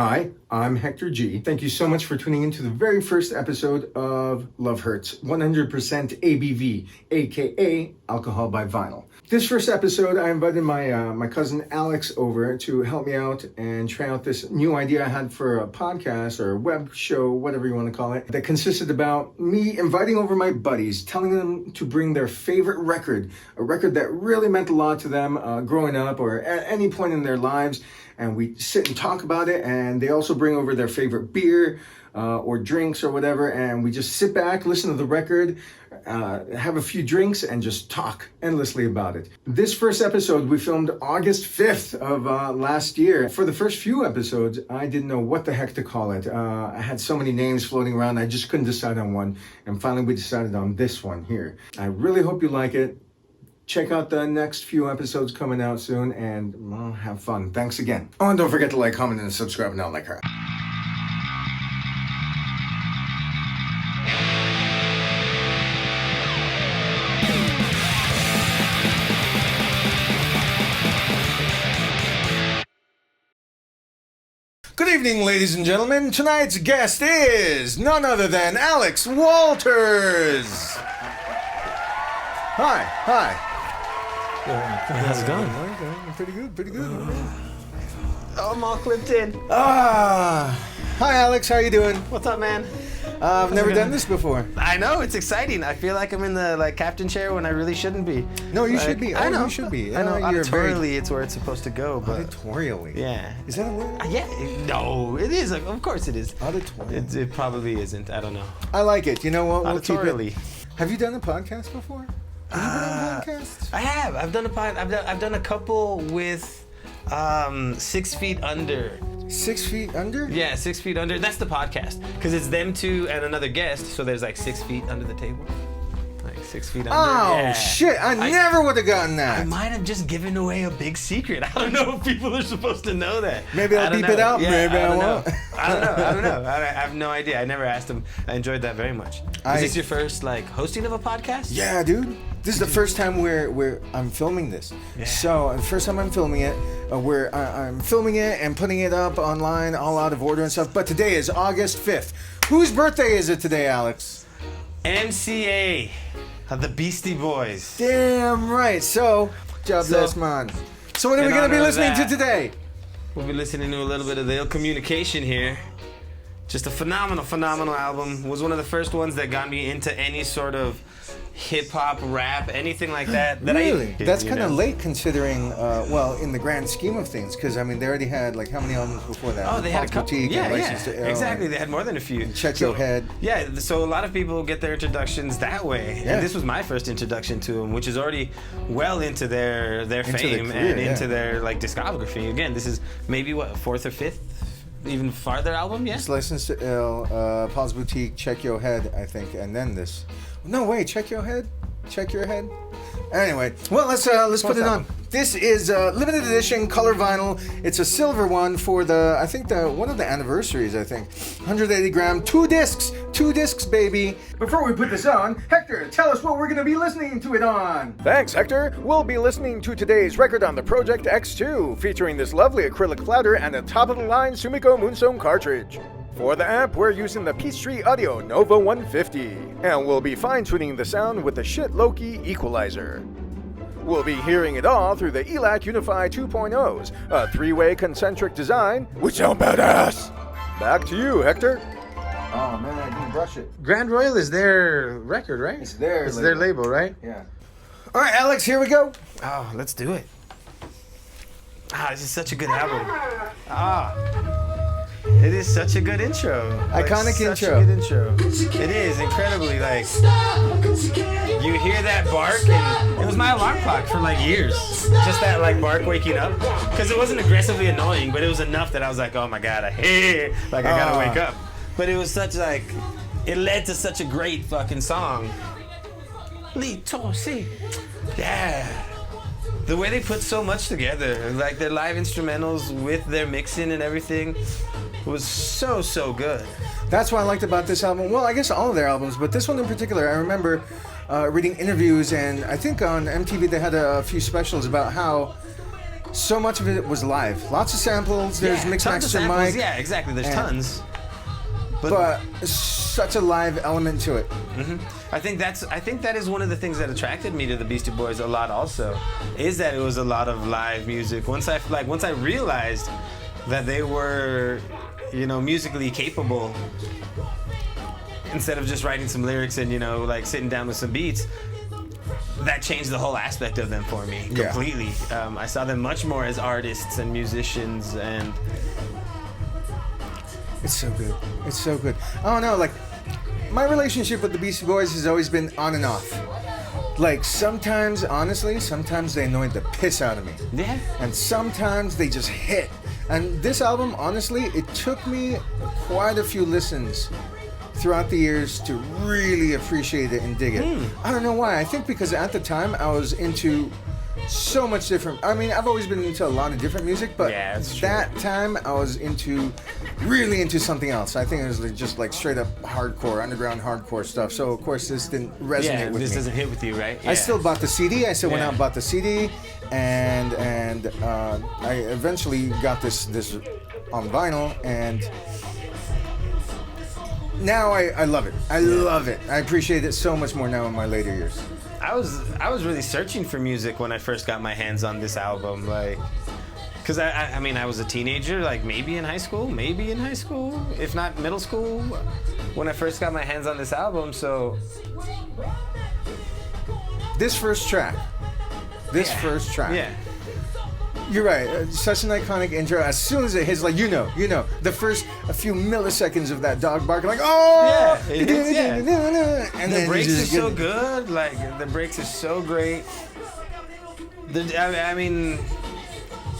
Hi, I'm Hector G. Thank you so much for tuning into the very first episode of Love Hurts, 100% ABV, aka Alcohol by Vinyl. This first episode, I invited my cousin Alex over to help me out and try out this new idea I had for a podcast or a web show, whatever you want to call it, that consisted about me inviting over my buddies, telling them to bring their favorite record, a record that really meant a lot to them growing up or at any point in their lives. And we sit and talk about it, and they also bring over their favorite beer or drinks or whatever, and we just sit back, listen to the record, have a few drinks, and just talk endlessly about it. This first episode we filmed August 5th of last year. For the first few episodes, I didn't know what the heck to call it. I had so many names floating around, I just couldn't decide on one, and finally we decided on this one here. I really hope you like it. Check out the next few episodes coming out soon, and well, have fun. Thanks again. Oh, and don't forget to like, comment, and subscribe and all that crap. Good evening, ladies and gentlemen. Tonight's guest is none other than Alex Wolters. Hi. How's it going? Pretty good. Oh, I'm all clipped in. Hi Alex, how you doing? What's up, man? I've never done this before. I know, it's exciting. I feel like I'm in the captain chair when I really shouldn't be. No, you should be. I know. You should be. I know. You're Auditorially, it's where it's supposed to go. But auditorially. yeah. Is that a word? Yeah. No, it is. Of course it is. Auditorially. It probably isn't. I don't know. I like it. You know what? We'll keep Auditorially. it. Have you done a podcast before? Have you been on a podcast? I have. I've done I've done a couple with 6 Feet Under. 6 feet under? Yeah, 6 Feet Under. That's the podcast. Because it's them two and another guest, so there's like 6 feet under the table. Like 6 feet under. Oh, yeah. shit. I never would have gotten that. I might have just given away a big secret. I don't know if people are supposed to know that. Maybe I'll beep it out. Yeah, Maybe I won't. I don't know. I have no idea. I never asked them. I enjoyed that very much. Is this your first hosting of a podcast? Yeah, dude. This is the first time where I'm filming this. Yeah. So the first time I'm filming it, where I'm filming it and putting it up online, all out of order and stuff. But today is August 5th. Whose birthday is it today, Alex? MCA of the Beastie Boys. Damn right. So, jobless man. So what are we going to be listening to today? We'll be listening to a little bit of the Ill Communication here. Just a phenomenal album. Was one of the first ones that got me into any sort of hip-hop, rap, anything like that. Really? That's kind of late considering, in the grand scheme of things, because, I mean, they already had, how many albums before that? Oh, they had a couple. Yeah, exactly. They had more than a few. Check Your Head. Yeah, so a lot of people get their introductions that way. Yeah. And this was my first introduction to them, which is already well into their fame and into their, discography. Again, this is maybe, fourth or fifth? Even farther album, yeah? Just License to Ill, Paul's Boutique, Check Your Head, I think, and then this. No, wait, Check Your Head? Check Your Head? Anyway, well, let's put it on. This is limited edition color vinyl. It's a silver one for one of the anniversaries, 180 gram, 2 discs, baby. Before we put this on, Hector, tell us what we're going to be listening to it on. Thanks, Hector. We'll be listening to today's record on the Pro-Ject X2, featuring this lovely acrylic flatter and a top-of-the-line Sumiko Moonstone cartridge. For the amp, we're using the Peachtree Audio Nova 150, and we'll be fine-tuning the sound with the Schiit Loki equalizer. We'll be hearing it all through the ELAC Uni-Fi 2.0s, a 3-way concentric design, which sound badass. Back to you, Hector. Oh man, I didn't brush it. Grand Royal is their record, right? It's their label, right? Yeah. All right, Alex, here we go. Oh, let's do it. This is such a good album. It is such a good intro. Iconic intro. Such a good intro. It is incredibly you hear that bark, and it was my alarm clock for years. Just that bark waking up, because it wasn't aggressively annoying, but it was enough that I was like, oh my god, I gotta wake up. But it was such it led to such a great fucking song. Yeah. The way they put so much together, their live instrumentals with their mixing and everything, was so good. That's what I liked about this album. Well, I guess all of their albums, but this one in particular, I remember reading interviews, and I think on MTV they had a few specials about how so much of it was live. Lots of samples. There's mix tons of master samples. mic. Yeah, exactly. There's tons. But such a live element to it. I think that is one of the things that attracted me to the Beastie Boys a lot. Also, is that it was a lot of live music. Once I realized that they were, musically capable, instead of just writing some lyrics and like sitting down with some beats, that changed the whole aspect of them for me completely. I saw them much more as artists and musicians, and it's so good. It's so good. I don't know, like, my relationship with the Beastie Boys has always been on and off. Like, sometimes, honestly, sometimes they annoyed the piss out of me. Yeah. And sometimes they just hit. And this album, honestly, it took me quite a few listens throughout the years to really appreciate it and dig it. I don't know why. I think because at the time I was into so much different. I mean, I've always been into a lot of different music, but that time I was really into something else. I think it was just like straight up hardcore, underground hardcore stuff. So of course this didn't resonate with me. This doesn't hit with you, right? I still bought the CD. I still went out and bought the CD, and I eventually got this on vinyl, and now I love it. I love it. I appreciate it so much more now in my later years. I was really searching for music when I first got my hands on this album, like, because I mean I was a teenager, like maybe in high school, if not middle school, when I first got my hands on this album. So this first track, yeah. You're right. Such an iconic intro. As soon as it hits, like the first a few milliseconds of that dog barking, like oh, it hits, and the breaks are so good. Like the breaks are so great. I mean,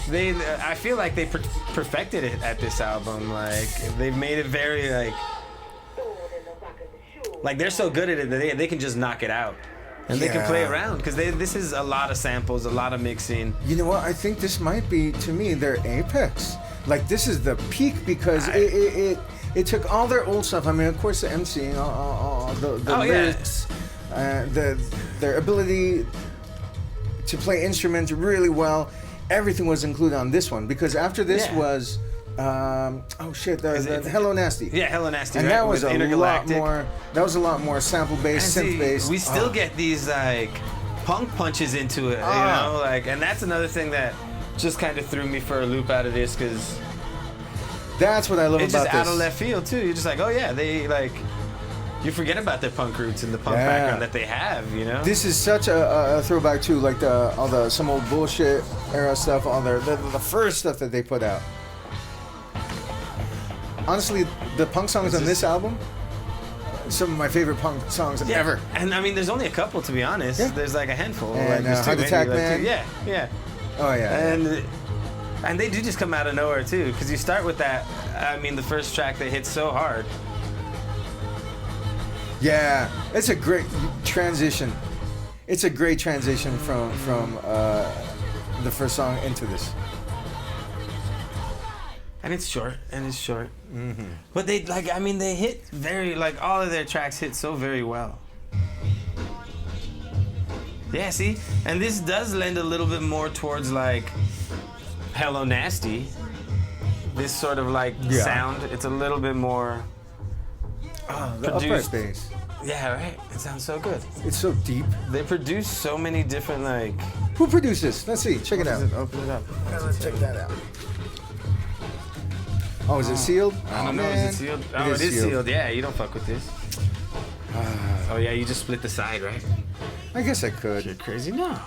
I feel like they perfected it at this album. Like they've made it very like they're so good at it that they can just knock it out. And they can play around, because this is a lot of samples, a lot of mixing. You know what? I think this might be, to me, their apex. Like, this is the peak, because it took all their old stuff. I mean, of course, the MCing, the lyrics, their ability to play instruments really well. Everything was included on this one, because after this was... the Hello Nasty. Yeah, Hello Nasty. And right? that was a lot more. That was a lot more sample based, synth based. We still get these like punk punches into it, and that's another thing that just kind of threw me for a loop out of this, because that's what I love about this. It's just out of left field too. You're just like, oh yeah, they like. You forget about their punk roots and the punk background that they have, This is such a throwback to like some old bullshit era stuff, all the first stuff that they put out. Honestly, the punk songs on this album, some of my favorite punk songs ever. And I mean, there's only a couple, to be honest. Yeah. There's like a handful. And like, Heart Attack Man. Yeah. Oh yeah. And they do just come out of nowhere too, because you start with that. I mean, the first track that hits so hard. Yeah, it's a great transition. It's a great transition from the first song into this. And it's short. Mm-hmm. But they hit very, like, all of their tracks hit so very well. Yeah, see? And this does lend a little bit more towards, like, Hello Nasty. This sort of, like, sound. It's a little bit more the upright bass. Yeah, right? It sounds so good. It's so deep. They produce so many different, like... Who produced this? Let's see. Check it out. Open it up. Let's check that out. Oh, is it sealed? I don't know. Is it sealed? Oh, it is sealed. Yeah, you don't fuck with this. Oh, yeah, you just split the side, right? I guess I could. You're crazy? No.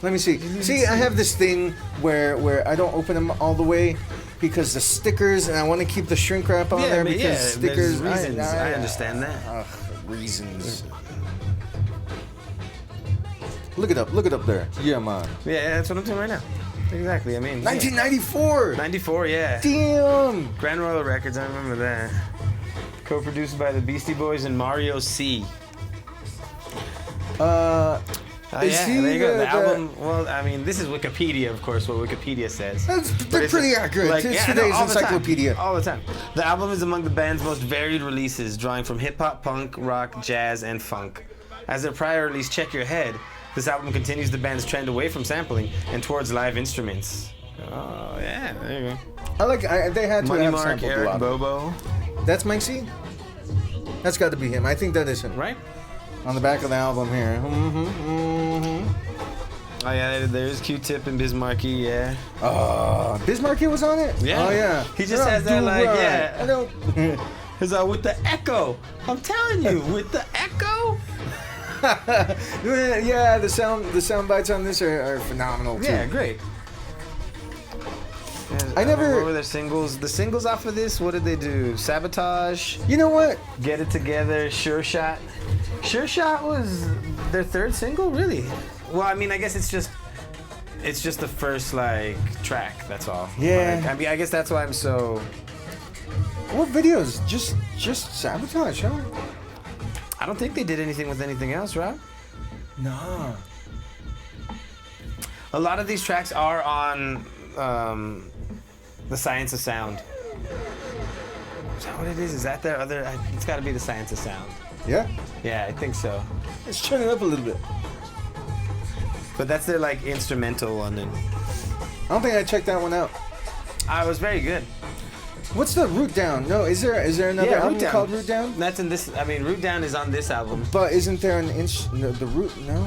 Let me see. See, I have this thing where I don't open them all the way because the stickers, and I want to keep the shrink wrap on there because stickers. Reasons. I understand that. Reasons. Look it up there. Yeah, man. Yeah, that's what I'm doing right now. Exactly. I mean, 1994. 94, yeah. Damn. Grand Royal Records. I remember that. Co-produced by the Beastie Boys and Mario C. There you go. The album. Well, I mean, this is Wikipedia, of course. What Wikipedia says. They're pretty accurate. Like, it's today's encyclopedia. All the time. The album is among the band's most varied releases, drawing from hip hop, punk, rock, jazz, and funk. As their prior release, Check Your Head, This album continues the band's trend away from sampling and towards live instruments. Oh yeah, there you go. They had to Money have Mark, sampled a Eric lot. Bobo. That's Mike C? That's got to be him. I think that is him. Right? On the back of the album here. Oh yeah, there's Q-Tip and Bismarcky, yeah. Bismarcky was on it? Yeah. Oh yeah. He just has that like, right. yeah. I know. He's with the echo. I'm telling you, with the echo. Yeah, the sound bites on this are phenomenal too. Yeah, great. I never. What were their singles? The singles off of this, what did they do? Sabotage. You know what? Get It Together. Sure Shot. Sure Shot was their third single, really? Well, I mean, I guess it's just the first like track. That's all. Yeah. Like, I mean, I guess that's why I'm so. What videos? Just Sabotage, huh? I don't think they did anything with anything else, right? Nah. A lot of these tracks are on The Science of Sound. Is that what it is? Is that their other? It's got to be The Science of Sound. Yeah? Yeah, I think so. Let's turn it up a little bit. But that's their like instrumental one. And I don't think I checked that one out. it was very good. What's the Root Down? No, is there another album called Root Down? That's in this. I mean, Root Down is on this album. But isn't there the Root? No.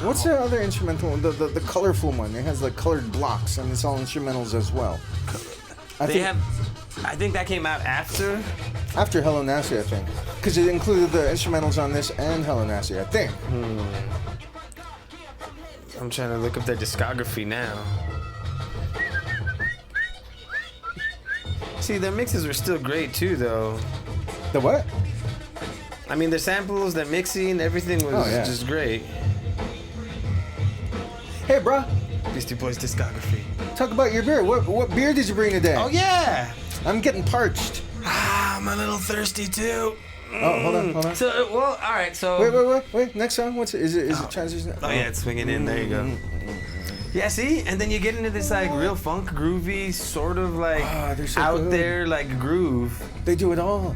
What's the other instrumental one? The colorful one. It has like colored blocks and it's all instrumentals as well. I think that came out after Hello Nasty, I think, because it included the instrumentals on this and Hello Nasty, I think. I'm trying to look up their discography now. See, their mixes were still great too, though. The what? I mean, their samples, their mixing, everything was just great. Hey, bruh. Beastie Boys discography. Talk about your beer. What beer did you bring today? Oh yeah. I'm getting parched. I'm a little thirsty too. Oh, hold on. So, well, all right. So. Wait. Next song. Is it transition? Oh yeah, it's swinging in. There you go. Yeah, see, and then you get into this like real funk, groovy, sort of like so out good. there like groove. They do it all.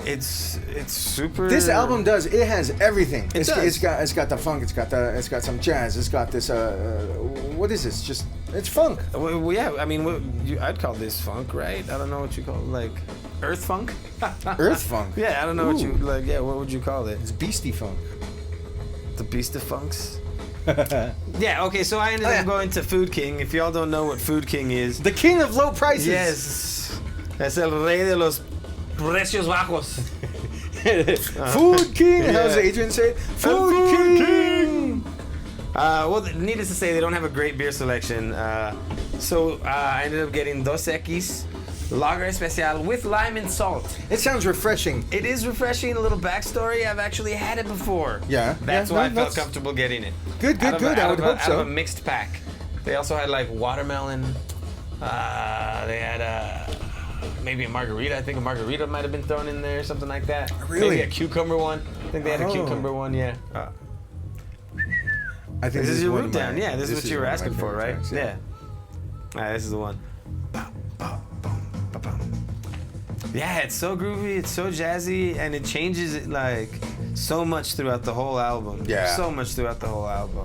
It's super. This album does. It has everything. It does. It's got the funk. It's got some jazz. It's got this. What is this? It's funk. Well, yeah. I mean, I'd call this funk, right? I don't know what you call it, like earth funk. Earth funk. Yeah, I don't know what you like. Yeah, what would you call it? It's Beastie funk. The Beast of Funks. Yeah. Okay. So I ended up going to Food King. If y'all don't know what Food King is, The king of low prices. yes, es el rey de los precios bajos. Food King. Yeah. How's Adrian say it? Food King. Well, needless to say, they don't have a great beer selection. So I ended up getting Dos Equis Lager Especial with lime and salt. It sounds refreshing. It is refreshing. A little backstory. I've actually had it before. Yeah. That's yeah, why no, I felt comfortable getting it. Good. I would hope Out so. of a mixed pack. They also had like watermelon. They had maybe a margarita. I think a margarita might have been thrown in there, something like that. Really? Maybe a cucumber one. I think they had a cucumber one. Yeah. I think This is your one root of my- down. Yeah, this is what you were one of my asking for, favorite right? tracks, Yeah. All right, this is the one. Yeah, it's so groovy, it's so jazzy, and it changes it like so much throughout the whole album. Yeah. So much throughout the whole album.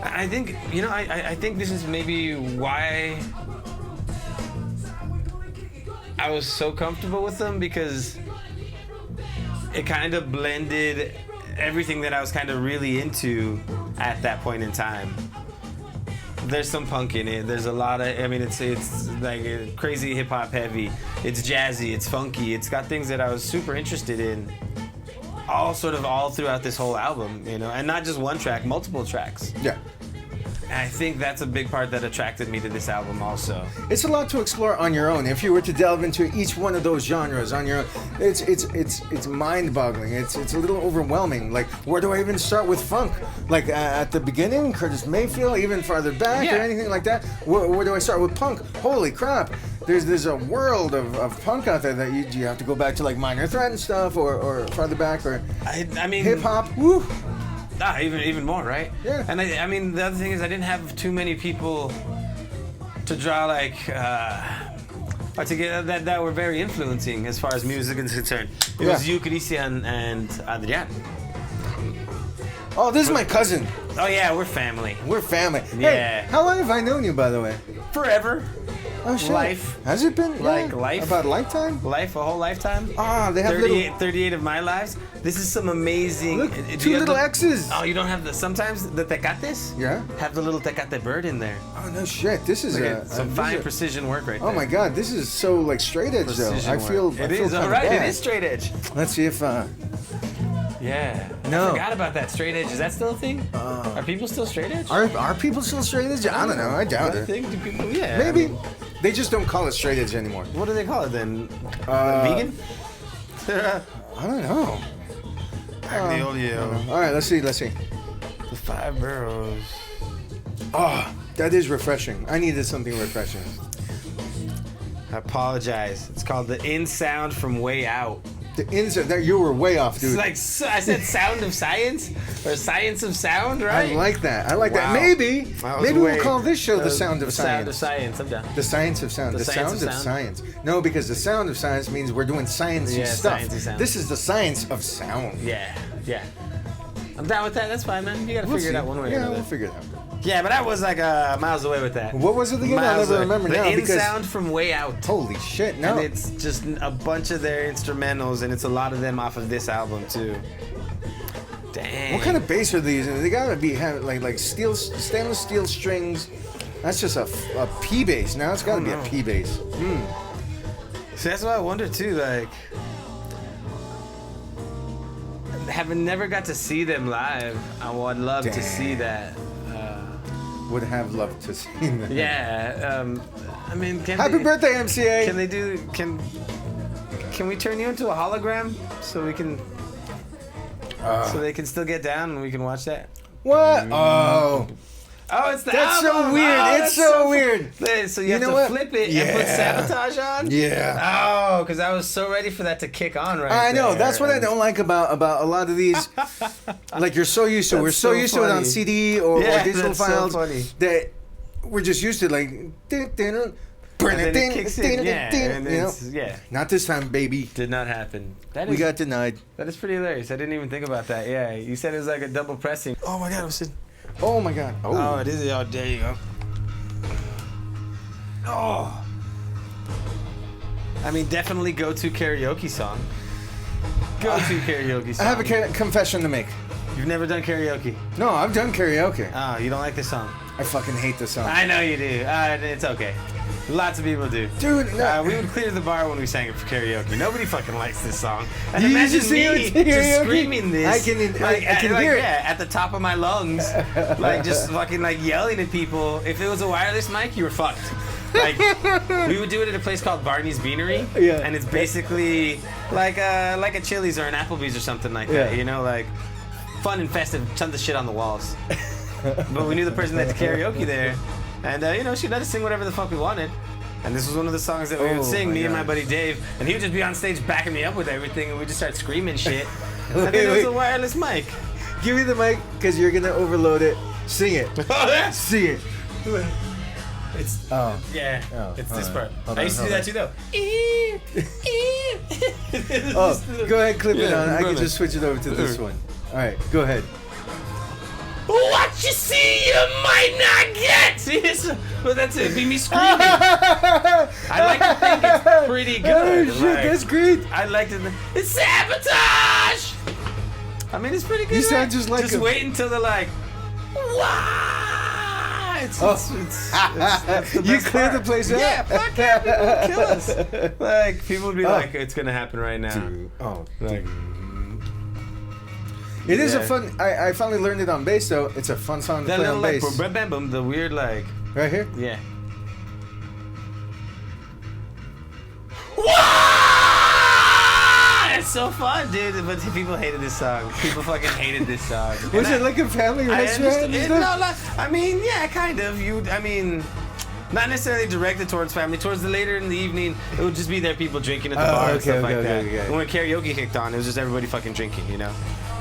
I think, I think this is maybe why I was so comfortable with them, because it kind of blended everything that I was kind of really into at that point in time. There's some punk in it. There's a lot of, I mean, it's like crazy hip hop heavy. It's jazzy. It's funky. It's got things that I was super interested in, all throughout this whole album, and not just one track, multiple tracks. Yeah. And I think that's a big part that attracted me to this album also. It's a lot to explore on your own. If you were to delve into each one of those genres on your own, it's mind-boggling. It's a little overwhelming. Like, where do I even start with funk? Like at the beginning, Curtis Mayfield, even farther back, or anything like that. Where do I start with punk? Holy crap! There's a world of punk out there that you have to go back to, like Minor Threat and stuff, or farther back, or I mean hip hop. Woo! Even more, right? Yeah. And I mean, the other thing is I didn't have too many people to draw or to get that were very influencing as far as music is concerned. It was you, Christian, and Adrian. Oh, this is my cousin. Oh yeah, we're family. We're family. Yeah. Hey, how long have I known you, by the way? Forever. Oh, shit. Life. Has it been? Like life. About a lifetime? Life, a whole lifetime. Ah, they have 38 of my lives. This is some amazing. Look, do two you have little the- X's. Oh, you don't have the. Sometimes the tecates. Yeah. Have the little tecate bird in there. Oh no shit! This is Look at some this fine is a- precision work right there. Oh my god, this is so like straight edge Precision though. I work. feel It I feel is kinda alright. bad. It is straight edge. Let's see if Yeah. No. I forgot about that straight edge. Is that still a thing? Are people still straight edge? are people still straight edge? I don't know. I doubt Is that a it. thing? Do people? Yeah. Maybe I mean, they just don't call it straight edge anymore. what do they call it then? Vegan? I don't know. Aglio. All right, let's see. The 5 barrels. Oh, that is refreshing. I needed something refreshing. I apologize. It's called the in sound from way out. The inside that you were way off, dude. It's like I said, sound of science or science of sound, right? I like that. I like Wow. that. Maybe That was maybe way- we'll call this show the sound of the science. sound of science. I'm down. The science of sound. The The, science sound of of sound? science. No, because the sound of science means we're doing sciencey Yeah, stuff. sciencey sound. This is the science of sound. Yeah. I'm down with that. That's fine, man. You gotta We'll figure see. it out one way or Yeah, another. we'll figure it out. Yeah, but I was like miles away with that. What was it again? I'll Miles never away. remember the now in because sound from way out. holy shit! No, And it's just a bunch of their instrumentals, and it's a lot of them off of this album too. Dang. what kind of bass are these? They gotta be have like steel, stainless steel strings. That's just a P bass. Now it's gotta be a know. P bass. See, that's what I wonder too. Like, having never got to see them live, I would love to see that. Would have loved to see that. Yeah. I mean, Happy birthday, MCA! Can they do? Can we turn you into a hologram so we can? So they can still get down and we can watch that. What? Oh, Oh, it's the that's so album. weird. Oh, it's that's so weird. So you have know to what? flip it and put Yeah. sabotage on. Yeah. Oh, because I was so ready for that to kick on right I know. there. That's what I don't like about a lot of these. Like you're so used to. That's We're so so used to it on funny. CD or Yeah, digital that's so files funny. that we're just used to. Like, And then it kicks in. Yeah, and you know? it's, yeah. Not this time, baby. Did not happen. That We is got denied. that is pretty hilarious. I didn't even think about that. Yeah, you said it was like a double pressing. Oh my god, I'm sitting. Oh my god. Oh, it is. Oh, there you go. Oh. I mean, definitely go-to karaoke song. Go-to karaoke song. I have a confession to make. You've never done karaoke. No, I've done karaoke. Oh, you don't like this song. I fucking hate this song. I know you do. It's okay. Lots of people do. Dude, no. We would clear the bar when we sang it for karaoke. Nobody fucking likes this song. And You imagine just sing me it to just karaoke? screaming this. I can hear it. Yeah, at the top of my lungs, like just fucking like yelling at people. If it was a wireless mic, you were fucked. Like we would do it at a place called Barney's Beanery. Yeah. And it's basically like a Chili's or an Applebee's or something like that. Yeah. You know, like fun and festive, tons of shit on the walls. But we knew the person that did karaoke there, and you know, she let us sing whatever the fuck we wanted. And this was one of the songs that we would Oh, sing, my me and my God. buddy Dave, and he would just be on stage backing me up with everything, and we just start screaming shit. Wait, And then it was wait. a wireless mic. Give me the mic because you're gonna overload it. Sing it. Oh, that's Sing it. it's Oh. yeah, Oh, it's hold this on, part. hold I on, used to do hold that too, though. Oh, go ahead, clip it Yeah, on. I go can ahead. just switch it over to this one. All right, go ahead. What you see, you might not get. See, well, that's it. Be me screaming. I like to think it's pretty Oh good. shit, Like, that's great. I like to. It's sabotage. I mean, it's pretty good. You sound right? just like Just him. wait until they're like, wow. It's the You best cleared part. the place out? Yeah, fuck yeah, people would kill us. Like people would be like, it's gonna happen right now. Oh, Like, it is a Yeah. fun. I finally learned it on bass, though. It's a fun song to that play little on like, bass. bam, bam, bam, the weird like, Right here. yeah. Wow! It's so fun, dude. But people hated this song. People fucking hated this song. Was And it like a family I restaurant? understand. and No, stuff? I mean, yeah, kind of. Not necessarily directed towards family. Towards the later in the evening, it would just be there people drinking at the Oh, bar and okay, stuff okay, like okay, that. okay. And when karaoke kicked on, it was just everybody fucking drinking, you know.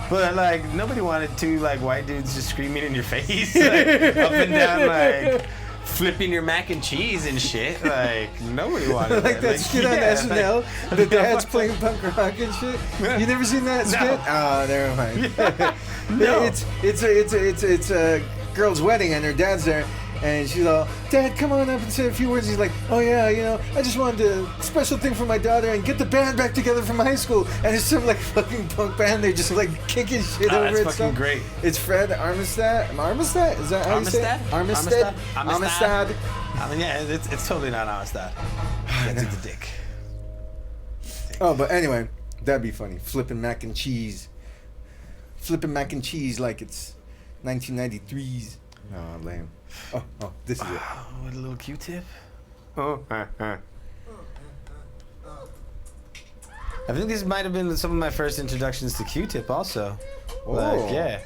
But like nobody wanted two like white dudes just screaming in your face, like, up and down, like flipping your mac and cheese and shit. Like nobody wanted Like that skit on yeah, SNL, like- the dad's playing punk rock and shit. You never seen that skit? Oh, never mind. No. It's a girl's wedding and her dad's there. And she's all, Dad, come on up and say a few words. He's like, oh yeah, I just wanted a special thing for my daughter and get the band back together from high school. And it's some like fucking punk band. They're just like kicking shit over it. That's fucking great. It's Fred Armistad. Armistad? Is that how you say it? Armistad? Armistad. I mean, yeah, it's totally not Armistad. That's the dick. Oh, but anyway, that'd be funny. Flipping mac and cheese like it's 1993's. Oh, lame. Oh, this is it. With a little Q-tip. Oh, I think this might have been some of my first introductions to Q-tip also. Oh. Like, yeah.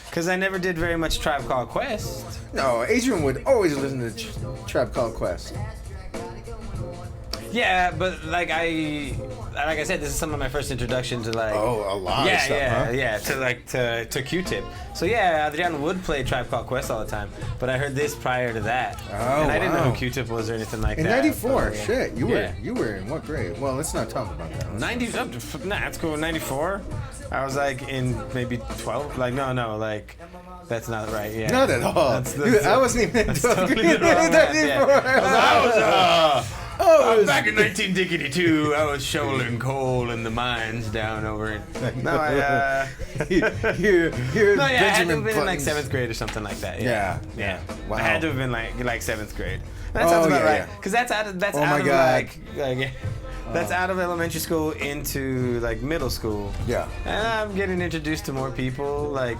Because I never did very much Tribe Called Quest. No, Adrian would always listen to Tribe Called Quest. Yeah, but like I said, this is some of my first introduction to like. Oh, a lot of stuff, yeah, to Q-tip. So yeah, Adrian would play Tribe Called Quest all the time, but I heard this prior to that, and I didn't know who Q-tip was or anything like in that. In '94, shit, you yeah. were in what grade? Well, let's not talk about that. 90, nah, that's cool. 94, I was like in maybe 12. Like no, like. That's not right, yeah. Not at all. Dude, I wasn't even in 12th grade. I was back in 1962. I was shoveling coal in the mines down over in. No, I had to have been in like 7th grade or something like that. Yeah. Wow. I had to have been like 7th grade. That sounds about right. Because that's out of that's out of elementary school into like middle school. Yeah. And I'm getting introduced to more people. Like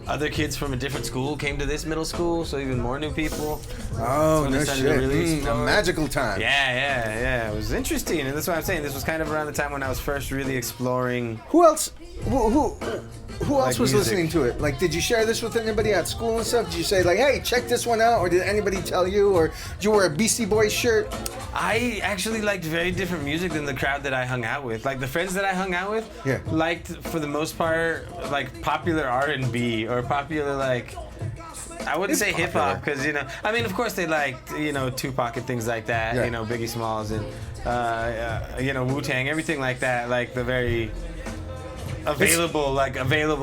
other kids from a different school came to this middle school, so even more new people. Oh, no shit. Really a magical time. Yeah. It was interesting, and that's why I'm saying this was kind of around the time when I was first really exploring. Who else? Who else was listening to it? Like, did you share this with anybody at school and stuff? Did you say like, hey, check this one out? Or did anybody tell you? Or did you wear a Beastie Boys shirt? I actually liked very different music than the crowd that I hung out with. Like the friends that I hung out with liked, for the most part, like popular R&B or popular like. I wouldn't say hip hop because I mean, of course they liked Tupac and things like that. Yeah. Biggie Smalls and Wu-Tang, everything like that. Like the very. Available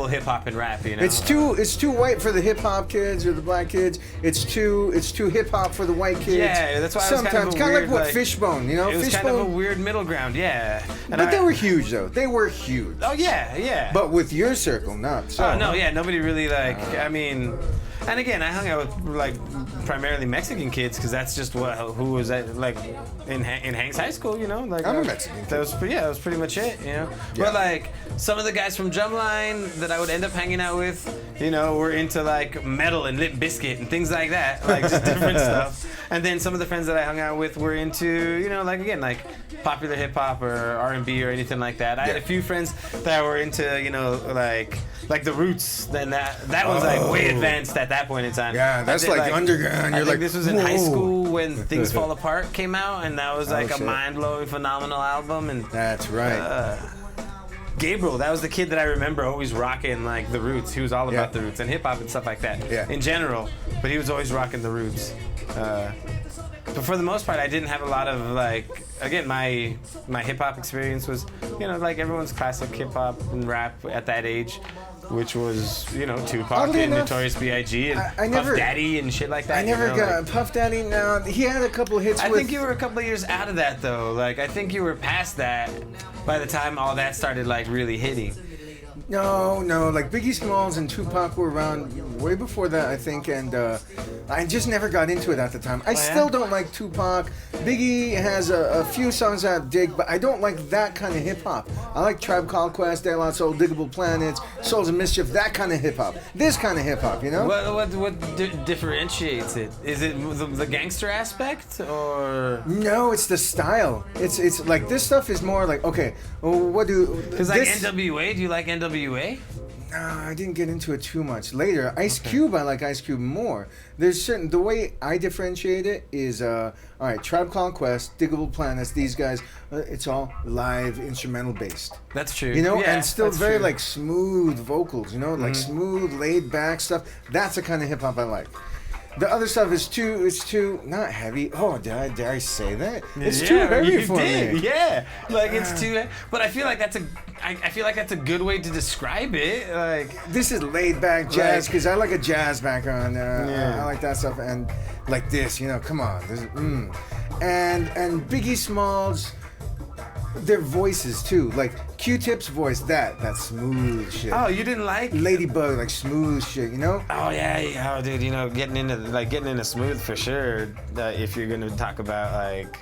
hip hop and rap, It's too white for the hip hop kids or the black kids. It's too hip hop for the white kids. Yeah, that's why sometimes kind of like what Fishbone, It was Fishbone, kind of a weird middle ground, yeah. But they were huge though. They were huge. Oh yeah. But with your circle, not so. Oh no, yeah, nobody really I mean. And again, I hung out with like primarily Mexican kids because that's just who was at like in Hank's high school, Like I'm a Mexican. That was pretty much it, Yeah. But like some of the guys from Drumline that I would end up hanging out with, were into like metal and Limp Bizkit and things like that, like just different stuff. And then some of the friends that I hung out with were into, like popular hip hop or R&B or anything like that. I had a few friends that were into, like the Roots. Then that was like way advanced at that point in time. Yeah, that's like underground. You're like, this was in high school when Things Fall Apart came out, and that was like a mind-blowing, phenomenal album. And that's right. Gabriel, that was the kid that I remember always rocking like the Roots. He was all about the Roots and hip hop and stuff like that in general. But he was always rocking the Roots. But for the most part, I didn't have a lot of my hip hop experience was like everyone's classic hip hop and rap at that age, which was Tupac and Notorious B.I.G. and Puff Daddy and shit like that. I never got Puff Daddy. No, he had a couple of hits. I think you were a couple of years out of that though. Like I think you were past that by the time all that started like really hitting. No, like Biggie Smalls and Tupac were around way before that, I think, and I just never got into it at the time. I still don't like Tupac. Biggie has a few songs I dig, but I don't like that kind of hip hop. I like Tribe Called Quest, De La Soul, Diggable Planets, Souls of Mischief, that kind of hip hop. This kind of hip hop, What differentiates it? Is it the gangster aspect, or no? It's the style. It's like this stuff is more like okay. Well, what do? Because like NWA, do you like NWA? No, I didn't get into it too much. Later, Ice Cube, I like Ice Cube more. There's the way I differentiate it is, all right, Tribe Called Quest, Diggable Planets, these guys, it's all live instrumental based. That's true. And still very like smooth vocals, like smooth, laid back stuff. That's the kind of hip hop I like. The other stuff is too not heavy. Oh, did I say that? It's too heavy for me. Yeah, like it's too. But I feel like that's a good way to describe it. Like this is laid back jazz because I like a jazz background. I like that stuff and like this. Come on. And Biggie Smalls. Their voices too, like Q-Tip's voice, that smooth shit. Oh, you didn't like Ladybug, like smooth shit, Oh yeah, oh dude, getting into smooth for sure. If you're gonna talk about like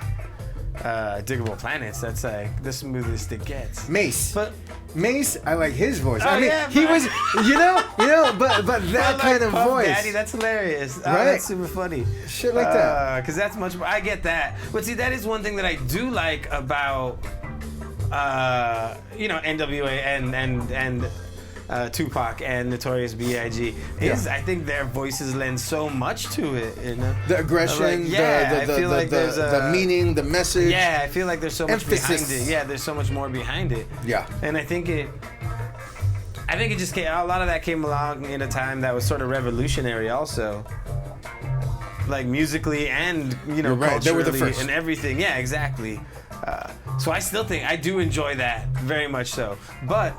Diggable Planets, that's like the smoothest it gets. Mace, but Mace, I like his voice. Oh, I mean, yeah, he was, but that like kind of Puff voice. Daddy, that's hilarious. Oh, Right? That's super funny. Shit like that. Because that's much more. I get that, but see, that is one thing that I do like about. NWA and Tupac and Notorious B.I.G. I think their voices lend so much to it. The aggression, I feel like there's the meaning, the message. Yeah, I feel like there's so much emphasis behind it. Yeah, there's so much more behind it. Yeah, and I think it just came. A lot of that came along in a time that was sort of revolutionary, also. Like musically and You're right. culturally They were the first. and everything. Yeah, exactly. So I still think I do enjoy that very much so. But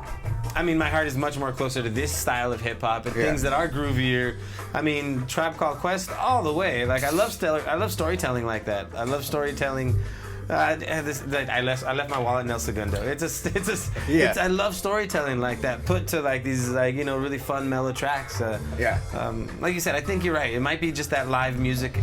I mean, my heart is much more closer to this style of hip hop and things that are groovier. I mean, Tribe Called Quest all the way. Like I love storytelling like that. I love storytelling. I left my wallet in El Segundo. I love storytelling like that. Put to like these really fun mellow tracks. Like you said, I think you're right. It might be just that live music.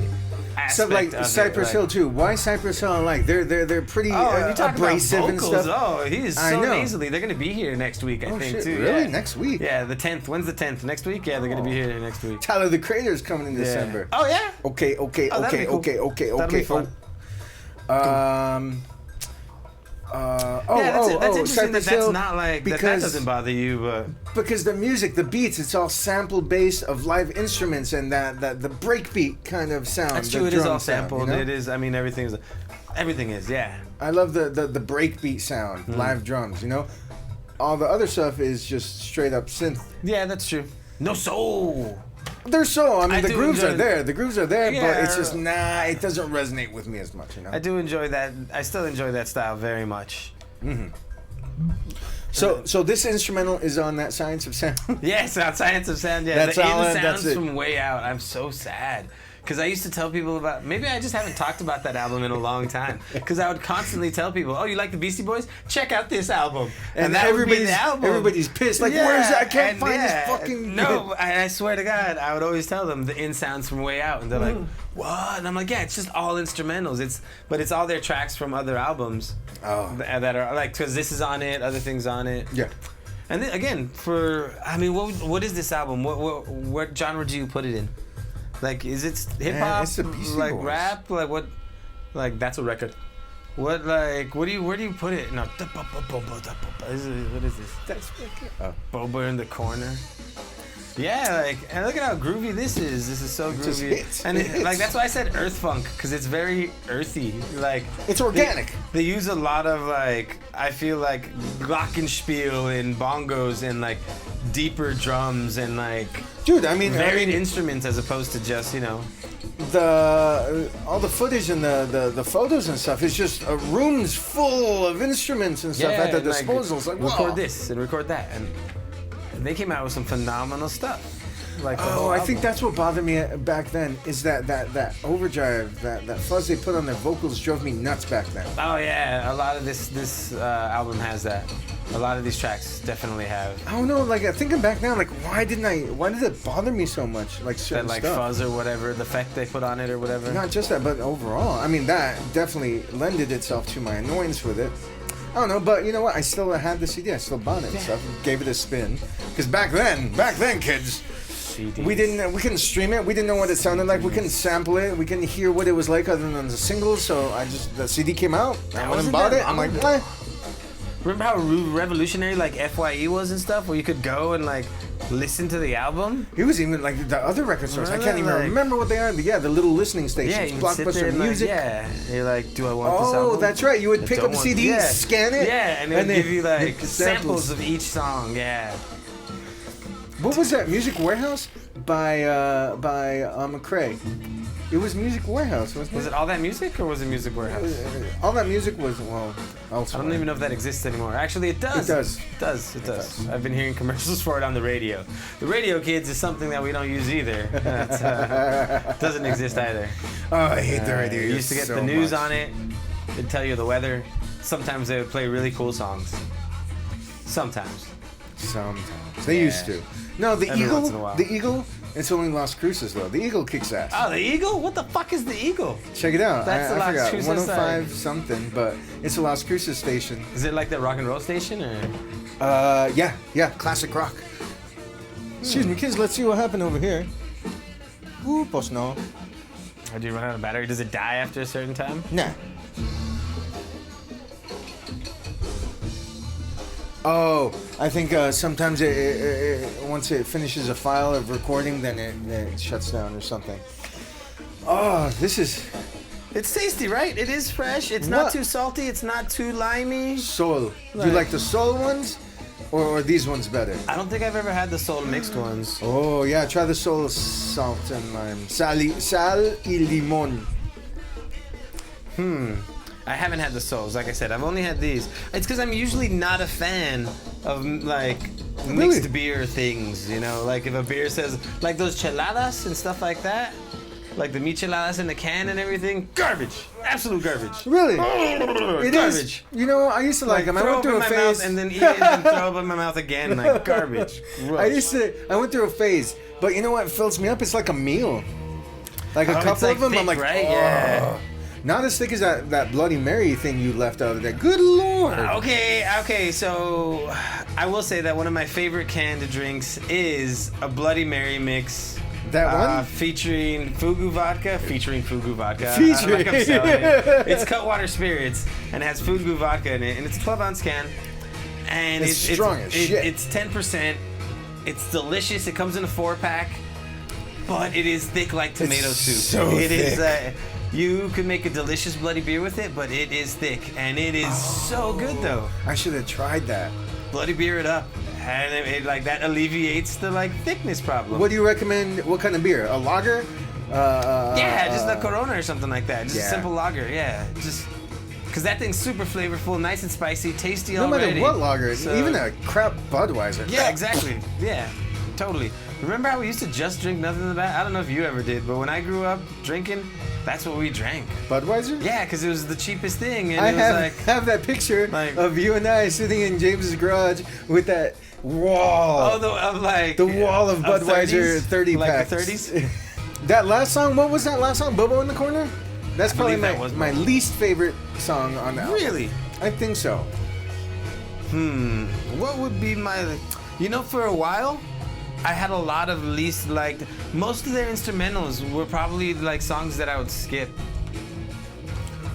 Stuff like Cypress Hill too. Why Cypress Hill? Like they're pretty abrasive and stuff. Oh, he is so nasally. They're gonna be here next week, I think too. Really? Yeah. Next week? Yeah, the 10th. When's the 10th? Next week? Yeah, they're gonna be here next week. Tyler the Creator's coming in December. Oh yeah. Okay. That'll be fun. That's interesting. That's not like that doesn't bother you, but because the music, the beats, it's all sample based of live instruments and that the breakbeat kind of sound. That's true. It is all sampled. It is. I mean, everything is. Yeah. I love the breakbeat sound, live drums. All the other stuff is just straight up synth. Yeah, that's true. No soul. There's soul. I mean, the grooves are there. The grooves are there, Yeah. but it's just it doesn't resonate with me as much. I do enjoy that. I still enjoy that style very much. Mm-hmm. So this instrumental is on that Science of Sound. Yes, on Science of Sound. Yeah, that's the all. Sounds That's from Way Out. I'm so sad. Because I used to tell people about, maybe I just haven't talked about that album in a long time. Because I would constantly tell people, oh, you like the Beastie Boys? Check out this album. And that would be the album. Everybody's pissed. Like, where's that? I can't find this fucking... No, I swear to God, I would always tell them the in sounds from Way Out. And they're like, what? And I'm like, yeah, it's just all instrumentals. But it's all their tracks from other albums. Oh. That are, like, because this is on it, other things on it. Yeah. And then, again, what is this album? What genre do you put it in? Like, is it hip hop? It's the Beastie like Boys. rap? Like what? Like that's a record. What where do you put it? No. What is this? That's Boba in the corner. Yeah, like, and look at how groovy this is. This is so groovy. Like that's why I said earth funk, because it's very earthy. Like it's organic. They use a lot of like, I feel like glockenspiel and bongos and like deeper drums and like varied instruments as opposed to just all the footage and the photos and stuff is just rooms full of instruments and stuff at their disposal. Like, record this and record that, and they came out with some phenomenal stuff. Like I think that's what bothered me back then is that overdrive, that fuzz they put on their vocals drove me nuts back then. Oh yeah, a lot of this album has that. A lot of these tracks definitely have. I don't know, like thinking back now, like why did it bother me so much? Like certain that stuff. Fuzz or whatever, the effect they put on it or whatever. Not just that, but overall, I mean that definitely lended itself to my annoyance with it. I don't know, but you know what? I still had the CD. I still bought it and stuff. Gave it a spin. Because back then, kids, CDs. We couldn't stream it. We didn't know what it sounded like. We couldn't sample it. We couldn't hear what it was like other than the singles. So the CD came out. I went and bought it. I'm like, eh. Remember how revolutionary like FYE was and stuff, where you could go and like listen to the album? It was even like the other record stores. I can't even remember what they are. Yeah, the little listening stations. Yeah, you Blockbuster Music. You're like, do I want this album? Oh, that's right. You would pick up the CD, scan it. Yeah, and it would give you like samples of each song. Yeah. What was that? Music Warehouse? by McCrae. It was Music Warehouse, wasn't it? Was it All That Music or was it Music Warehouse? All That Music was, well, elsewhere. I don't even know if that exists anymore. Actually, it does. It does. It does. I've been hearing commercials for it on the radio. The radio, kids, is something that we don't use either. It doesn't exist either. Oh, I hate the radio. You used to get so the news much. on it. It'd tell you the weather. Sometimes they would play really cool songs. Sometimes. They used to. No, the Every once in a Eagle. while. The Eagle. It's only Las Cruces though. The Eagle kicks ass. Oh, the Eagle? What the fuck is the Eagle? Check it out. That's the I Las forgot. Cruces 105 side. something, but it's a Las Cruces station. Is it like the rock and roll station or? Yeah, classic rock. Excuse me, kids. Let's see what happened over here. Ooh, pues no. Or do you run out of battery? Does it die after a certain time? Nah. Oh, I think sometimes once it finishes a file of recording, then it shuts down or something. Oh, this is It's tasty, right? It is fresh. It's What? not too salty. It's not too limey. Sol. Do you like the Sol ones, or are these ones better? I don't think I've ever had the Sol mixed ones. Oh yeah, try the Sol salt and lime. Sal y limon. I haven't had the Sols. Like I said, I've only had these. It's because I'm usually not a fan of like mixed Really? beer things. You know, like if a beer says like those cheladas and stuff like that, like the micheladas in the can and everything, garbage, absolute garbage. Really? It is. Garbage. You know, I used to like them. I throw went up through in a my phase. mouth and then eat it and then throw up in my mouth again, like garbage. Gross. I went through a phase, but you know what fills me up? It's like a meal. Like a Oh, couple it's like of them, I'm thick, like, right? oh. Yeah. Not as thick as that Bloody Mary thing you left out of there. Good Lord. Okay, so I will say that one of my favorite canned drinks is a Bloody Mary mix. That one? Featuring Fugu vodka. Featuring Fugu vodka. Featuring. I don't know, like I'm selling it. It's Cutwater Spirits and has Fugu vodka in it, and it's a 12-ounce can. And It's strong as shit. It's 10%. It's delicious. It comes in a 4-pack, but it is thick like tomato soup. so It is. thick. You can make a delicious bloody beer with it, but it is thick, and it is so good though. I should have tried that. Bloody beer it up, and it like that alleviates the like thickness problem. What do you recommend? What kind of beer? A lager? Yeah, just a Corona or something like that. Just yeah. a simple lager. Yeah, just because that thing's super flavorful, nice and spicy, tasty No already. matter what lager, So- even a crap Budweiser. Yeah, exactly. Yeah, totally. Remember how we used to just drink nothing in the back? I don't know if you ever did, but when I grew up drinking, that's what we drank. Budweiser? Yeah, because it was the cheapest thing, and I it was like. have that picture like- of you and I sitting in James's garage with that wall. Oh, the wall of Budweiser 30s? 30 like packs. the 30s? That last song, what was that last song? Bobo in the Corner? That's probably believe that was my Bobo. least favorite song on the album. Really? I think so. What would be my... You know, for a while, I had a lot of least liked... Most of their instrumentals were probably like songs that I would skip.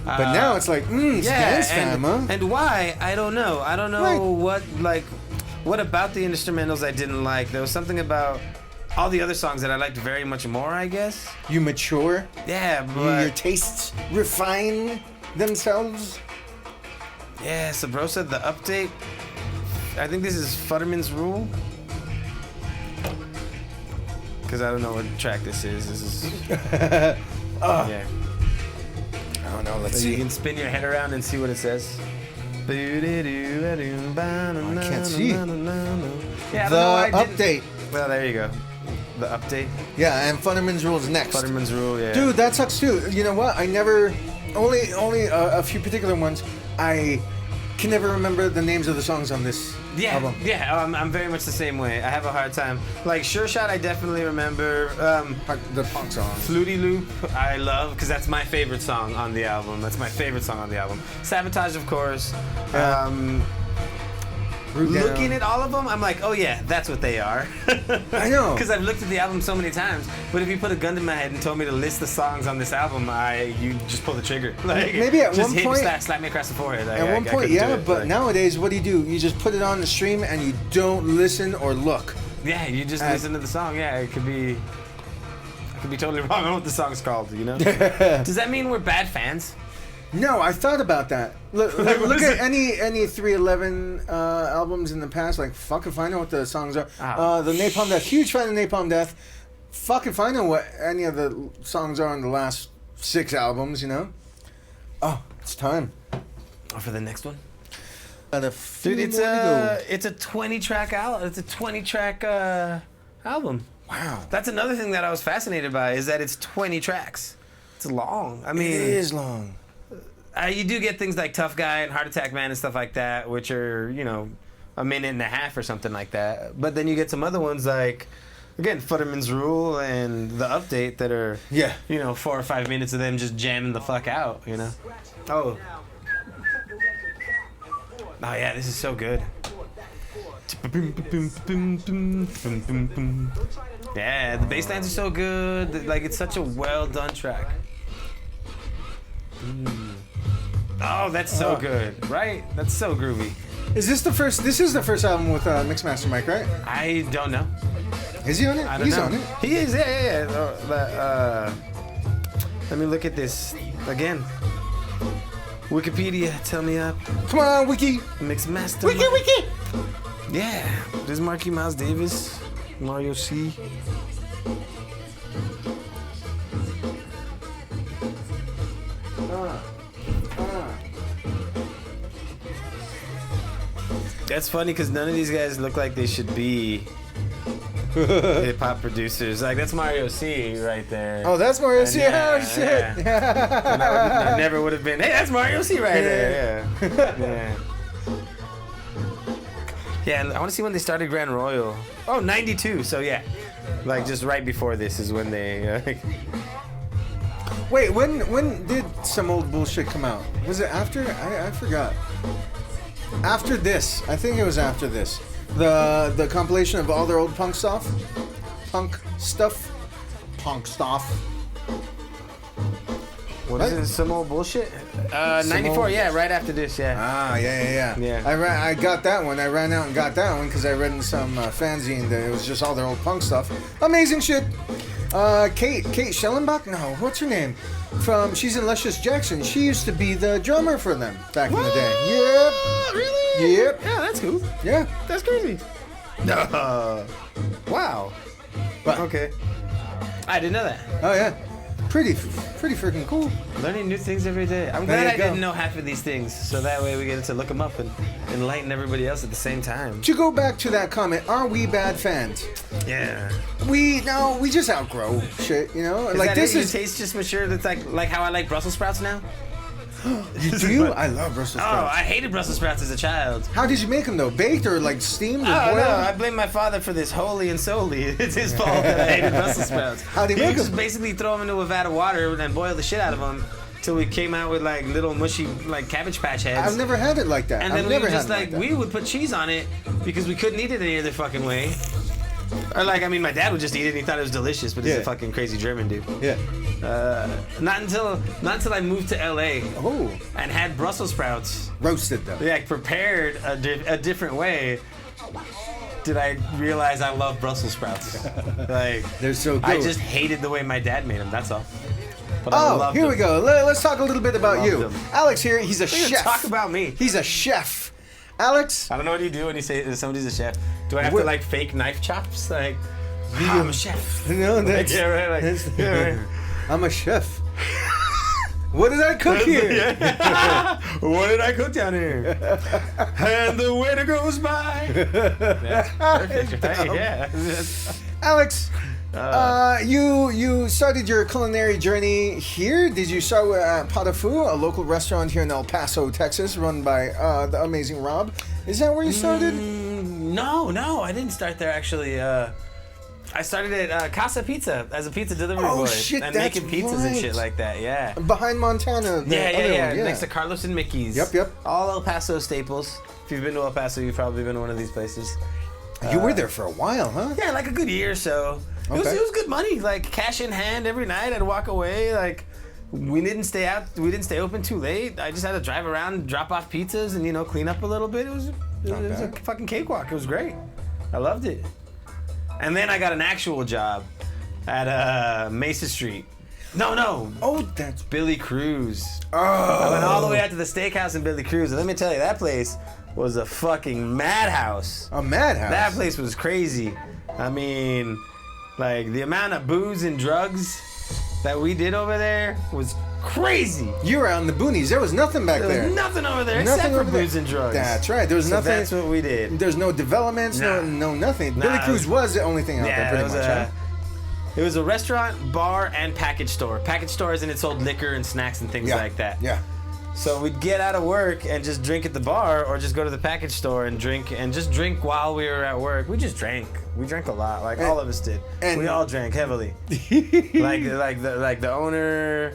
But now it's like, it's dance time, huh? And why? I don't know. I don't know Right. what about the instrumentals I didn't like. There was something about all the other songs that I liked very much more, I guess. You mature, Yeah, your but... tastes refine themselves. Yeah, Sabrosa, the update. I think this is Futterman's Rule. Because I don't know what track this is. This is... Yeah. I don't know, let's So you see. can spin your head around and see what it says. I can't see. Yeah, I don't know why The I didn't- update. Well, there you go. The update. Yeah, and Futterman's Rule's next. Futterman's Rule, yeah. Dude, that sucks too. You know what? I never, only a few particular ones. I can never remember the names of the songs on this album. I'm very much the same way. I have a hard time. Like Sure Shot, I definitely remember. The punk song. Flutie Loop, I love because that's my favorite song on the album. That's my favorite song on the album. Sabotage, of course. Looking at all of them, I'm like, oh yeah, that's what they are. I know. Because I've looked at the album so many times. But if you put a gun to my head and told me to list the songs on this album, you just pull the trigger. Like, Maybe at just one hit point- me, slap me across the forehead. Like, At one I point, couldn't do yeah, it. but Like, nowadays, what do? You just put it on the stream and you don't listen or look. yeah, you just listen to the song. Yeah, it could be. I could be totally wrong on what the song's called. You know? Does that mean we're bad fans? No, I thought about that. Look Like, what is at it? any 311 albums in the past. Like, fuck if I know what the songs are. Oh, The Napalm Death. Huge fan of Napalm Death. Fuck if I know what any of the songs are on the last 6 albums, you know? Oh, it's time. Oh, for the next one? Dude, It's a 20-track album. It's a 20-track album. Wow. That's another thing that I was fascinated by is that it's 20 tracks. It's long. I mean, it is long. You do get things like Tough Guy and Heart Attack Man and stuff like that, which are, you know, a minute and a half or something like that. But then you get some other ones like, again, Futterman's Rule and The Update that are, you know, 4 or 5 minutes of them just jamming the fuck out, you know? Oh. Oh, yeah, this is so good. Yeah, the bass lines are so good. Like, it's such a well done track. Oh, that's so good, right? That's so groovy. Is this the first? This is the first album with Mixmaster Mike, right? I don't know. Is he on it? He's on it. He is, yeah. But, let me look at this again. Wikipedia, tell me up. Come on, Wiki. Mixmaster. Wiki. Yeah, this is Marquis Miles Davis, Mario C. That's funny because none of these guys look like they should be hip hop producers. Like, that's Mario C right there. Oh, that's Mario C. Yeah, Oh, shit. Yeah. I never would have been. Hey, that's Mario C right there. Yeah. Yeah, and I want to see when they started Grand Royal. Oh, 92. So, yeah. Like, just right before this is when they... Wait, when did Some Old Bullshit come out? Was it after? I forgot. After this. I think it was after this. The compilation of all their old punk stuff. What is it? Some Old Bullshit? 94, yeah, right after this, yeah. Ah, yeah. I got that one. I ran out and got that one because I read in some fanzine that it was just all their old punk stuff. Amazing shit. Kate Schellenbach? No, what's her name? She's in Luscious Jackson. She used to be the drummer for them back in the day. Yep. Really? Yep. Yeah, that's cool. Yeah. That's crazy. Wow. But, okay. I didn't know that. Oh, yeah. Pretty freaking cool. Learning new things every day. I'm glad I didn't know half of these things, so that way we get to look them up and enlighten everybody else at the same time. To go back to that comment, are we bad fans? Yeah. We just outgrow shit, you know? Like, this is... Your taste just matured? It's like how I like Brussels sprouts now? You do? I love Brussels sprouts. Oh, I hated Brussels sprouts as a child. How did you make them, though? Baked or, like, steamed or boiled? No, I blame my father for this wholly and solely. It's his fault that I hated Brussels sprouts. How did he make them? Just basically throw them into a vat of water and boil the shit out of them till we came out with, like, little mushy, like, Cabbage Patch heads. I've never had it like that. And then we would just, like, we would put cheese on it because we couldn't eat it any other fucking way. Or, like, I mean, my dad would just eat it and he thought it was delicious, but he's a fucking crazy German dude. Yeah. Not until I moved to LA. Oh. And had Brussels sprouts. Roasted them. Yeah, prepared a different way. Did I realize I love Brussels sprouts? Like, they're so good. I just hated the way my dad made them. That's all. But I loved here them. we go. Let's talk a little bit about you. Them. Alex here. He's a chef. Talk about me. He's a chef. Alex. I don't know what you do when you say somebody's a chef. Do I have to like fake knife chops? Like, I'm a chef. No, that's, like, yeah, right. Like, yeah, right. I'm a chef. What did I cook here? What did I cook down here? And the waiter goes by. That's perfect, right? Yeah. Alex, you started your culinary journey here. Did you start with Pot of Foo, a local restaurant here in El Paso, Texas, run by the amazing Rob? Is that where you started? No, I didn't start there actually. I started at Casa Pizza as a pizza delivery boy. Shit, and that's making pizzas and shit like that, yeah. Behind Montana. Yeah. Next to Carlos and Mickey's. Yep. All El Paso staples. If you've been to El Paso, you've probably been to one of these places. You were there for a while, huh? Yeah, like a good year or so. Okay. It was good money, like cash in hand every night. I'd walk away, like we didn't stay open too late. I just had to drive around, drop off pizzas, and clean up a little bit. It was a fucking cakewalk. It was great. I loved it. And then I got an actual job at Mesa Street. No. Oh, that's Billy Cruz. Oh. I went all the way out to the steakhouse in Billy Cruz, and let me tell you, that place was a fucking madhouse. A madhouse? That place was crazy. I mean, Like, the amount of booze and drugs that we did over there was crazy. You were out in the boonies. There was nothing back there. There was nothing over there Nothing except for over there. booze and drugs. That's right. There was nothing. That's what we did. There's no developments, Nah. no nothing. Nah, Billy Cruz was the only thing out there, pretty much. Huh? It was a restaurant, bar, and package store. Package store is in it sold liquor and snacks and things like that. Yeah. So we'd get out of work and just drink at the bar, or just go to the package store and drink while we were at work. We just drank. We drank a lot, like all of us did. And we all drank heavily. like the owner,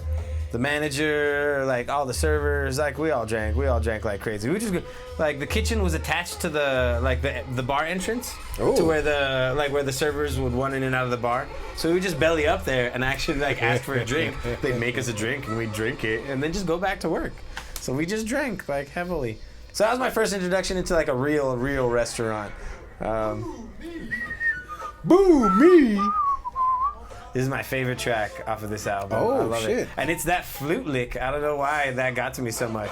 the manager, like all the servers, like we all drank like crazy. We just like the kitchen was attached to the bar entrance to where the servers would run in and out of the bar. So we just belly up there and actually like ask for a drink. They'd make us a drink and we'd drink it and then just go back to work. So we just drank like heavily. So that was my first introduction into like a real restaurant. Boo me! This is my favorite track off of this album. Oh, I love shit. it. And it's that flute lick. I don't know why that got to me so much.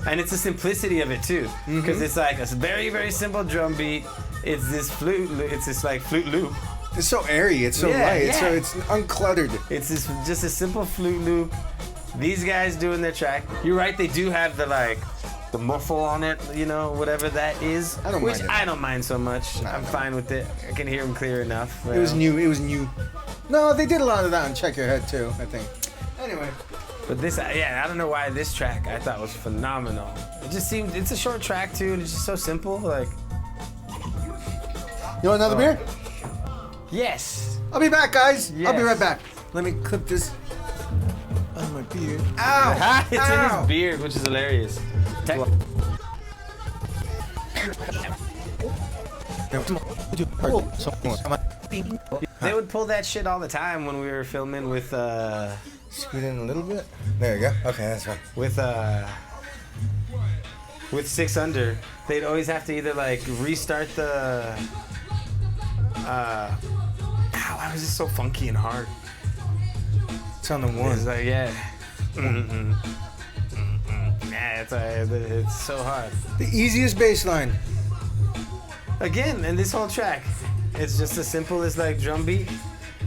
And it's the simplicity of it too. Because it's like a very, very simple drum beat. It's this flute loop. It's so airy. It's so light. It's uncluttered. It's just a simple flute loop. These guys doing their track. You're right, they do have the muffle on it, you know, whatever that is. I don't mind it. I don't mind so much. I'm fine with it. I can hear them clear enough. It was new. No, they did a lot of that on Check Your Head too, I think. Anyway. But this, I don't know why this track I thought was phenomenal. It just seemed, it's a short track too, and it's just so simple. Like, you want another beer? Yes. I'll be back, guys. Yes. I'll be right back. Let me clip this on my beard. Ow! It's in his beard, which is hilarious. They would pull that shit all the time when we were filming with Scoot in a little bit. There you go. Okay, that's fine. With 6 Under. They'd always have to either like restart the why was this so funky and hard? It's on the one. It's like, yeah. Yeah, it's so hard. The easiest bass line. Again, and this whole track, it's just as simple as like drum beat.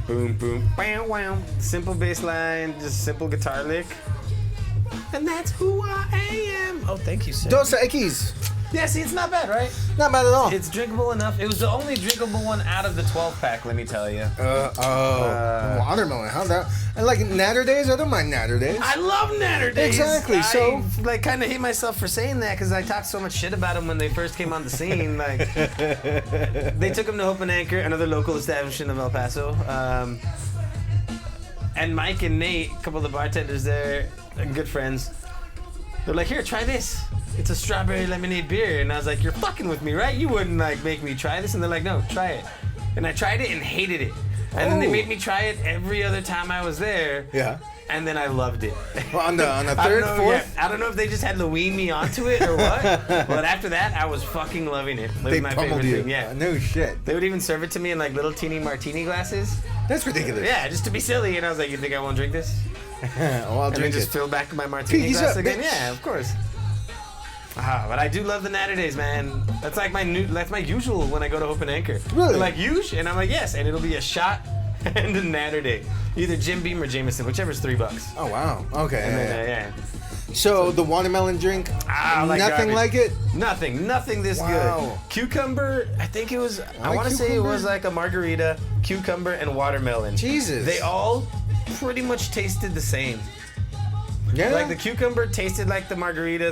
Boom, boom, wow, wow. Simple bass line, just simple guitar lick. And that's who I am. Oh, thank you, sir. Dos Equis. Yeah, see, it's not bad, right? Not bad at all. It's drinkable enough. It was the only drinkable one out of the 12-pack, let me tell you. Watermelon. How's that? And like Natter Days, I don't mind Natter Days. I love Natter Days. Exactly. So, I kind of hate myself for saying that because I talked so much shit about them when they first came on the scene. Like, they took them to Hope and Anchor, another local establishment of El Paso. And Mike and Nate, a couple of the bartenders there, good friends, they're like, here, try this. It's a strawberry lemonade beer. And I was like, you're fucking with me, right? You wouldn't like make me try this. And they're like, no, try it. And I tried it and hated it. And then they made me try it every other time I was there. Yeah. And then I loved it. Well, on the third, fourth? I don't know if they just had to wean me onto it or what. But after that, I was fucking loving it. It was my favorite thing. Yeah. No shit. They would even serve it to me in like little teeny martini glasses. That's ridiculous. Yeah, just to be silly. And I was like, you think I won't drink this? Well, I'll And drink then just it. fill back my martini Peace glass up, again. bitch. Yeah, of course. But I do love the Natter Days, man. That's like that's my usual when I go to Hope and Anchor. Really? They're like, usual? And I'm like, yes. And it'll be a shot and a Natter Day. Either Jim Beam or Jameson, whichever's $3. Oh, wow. Okay. And then, yeah. So the watermelon drink, Like nothing garbage. like it? Nothing this Wow. good. Cucumber, I think it was, I like want to say it cucumber. was like a margarita, cucumber, and watermelon. Jesus. They all pretty much tasted the same. Yeah. Like the cucumber tasted like the margarita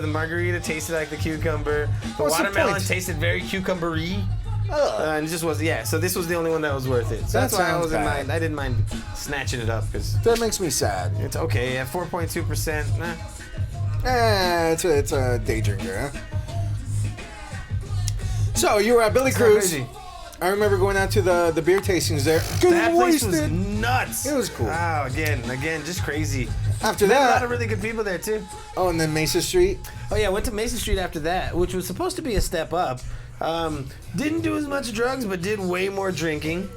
tasted like the cucumber, the What's the watermelon point? tasted very cucumber-y. And it just was, so this was the only one that was worth it. So That that's why I sounds wasn't bad. I didn't mind snatching it up because That makes me sad. it's okay. At 4.2%, nah. It's a day drinker, huh? So you were at Billy It's not Cruz. crazy. I remember going out to the beer tastings there. That place was Wasted. nuts. It was cool. Oh, again, just crazy. After Met a lot that, of really good people there too. oh, and then Mesa Street. Oh yeah, went to Mason Street after that, which was supposed to be a step up. Didn't do as much drugs, but did way more drinking.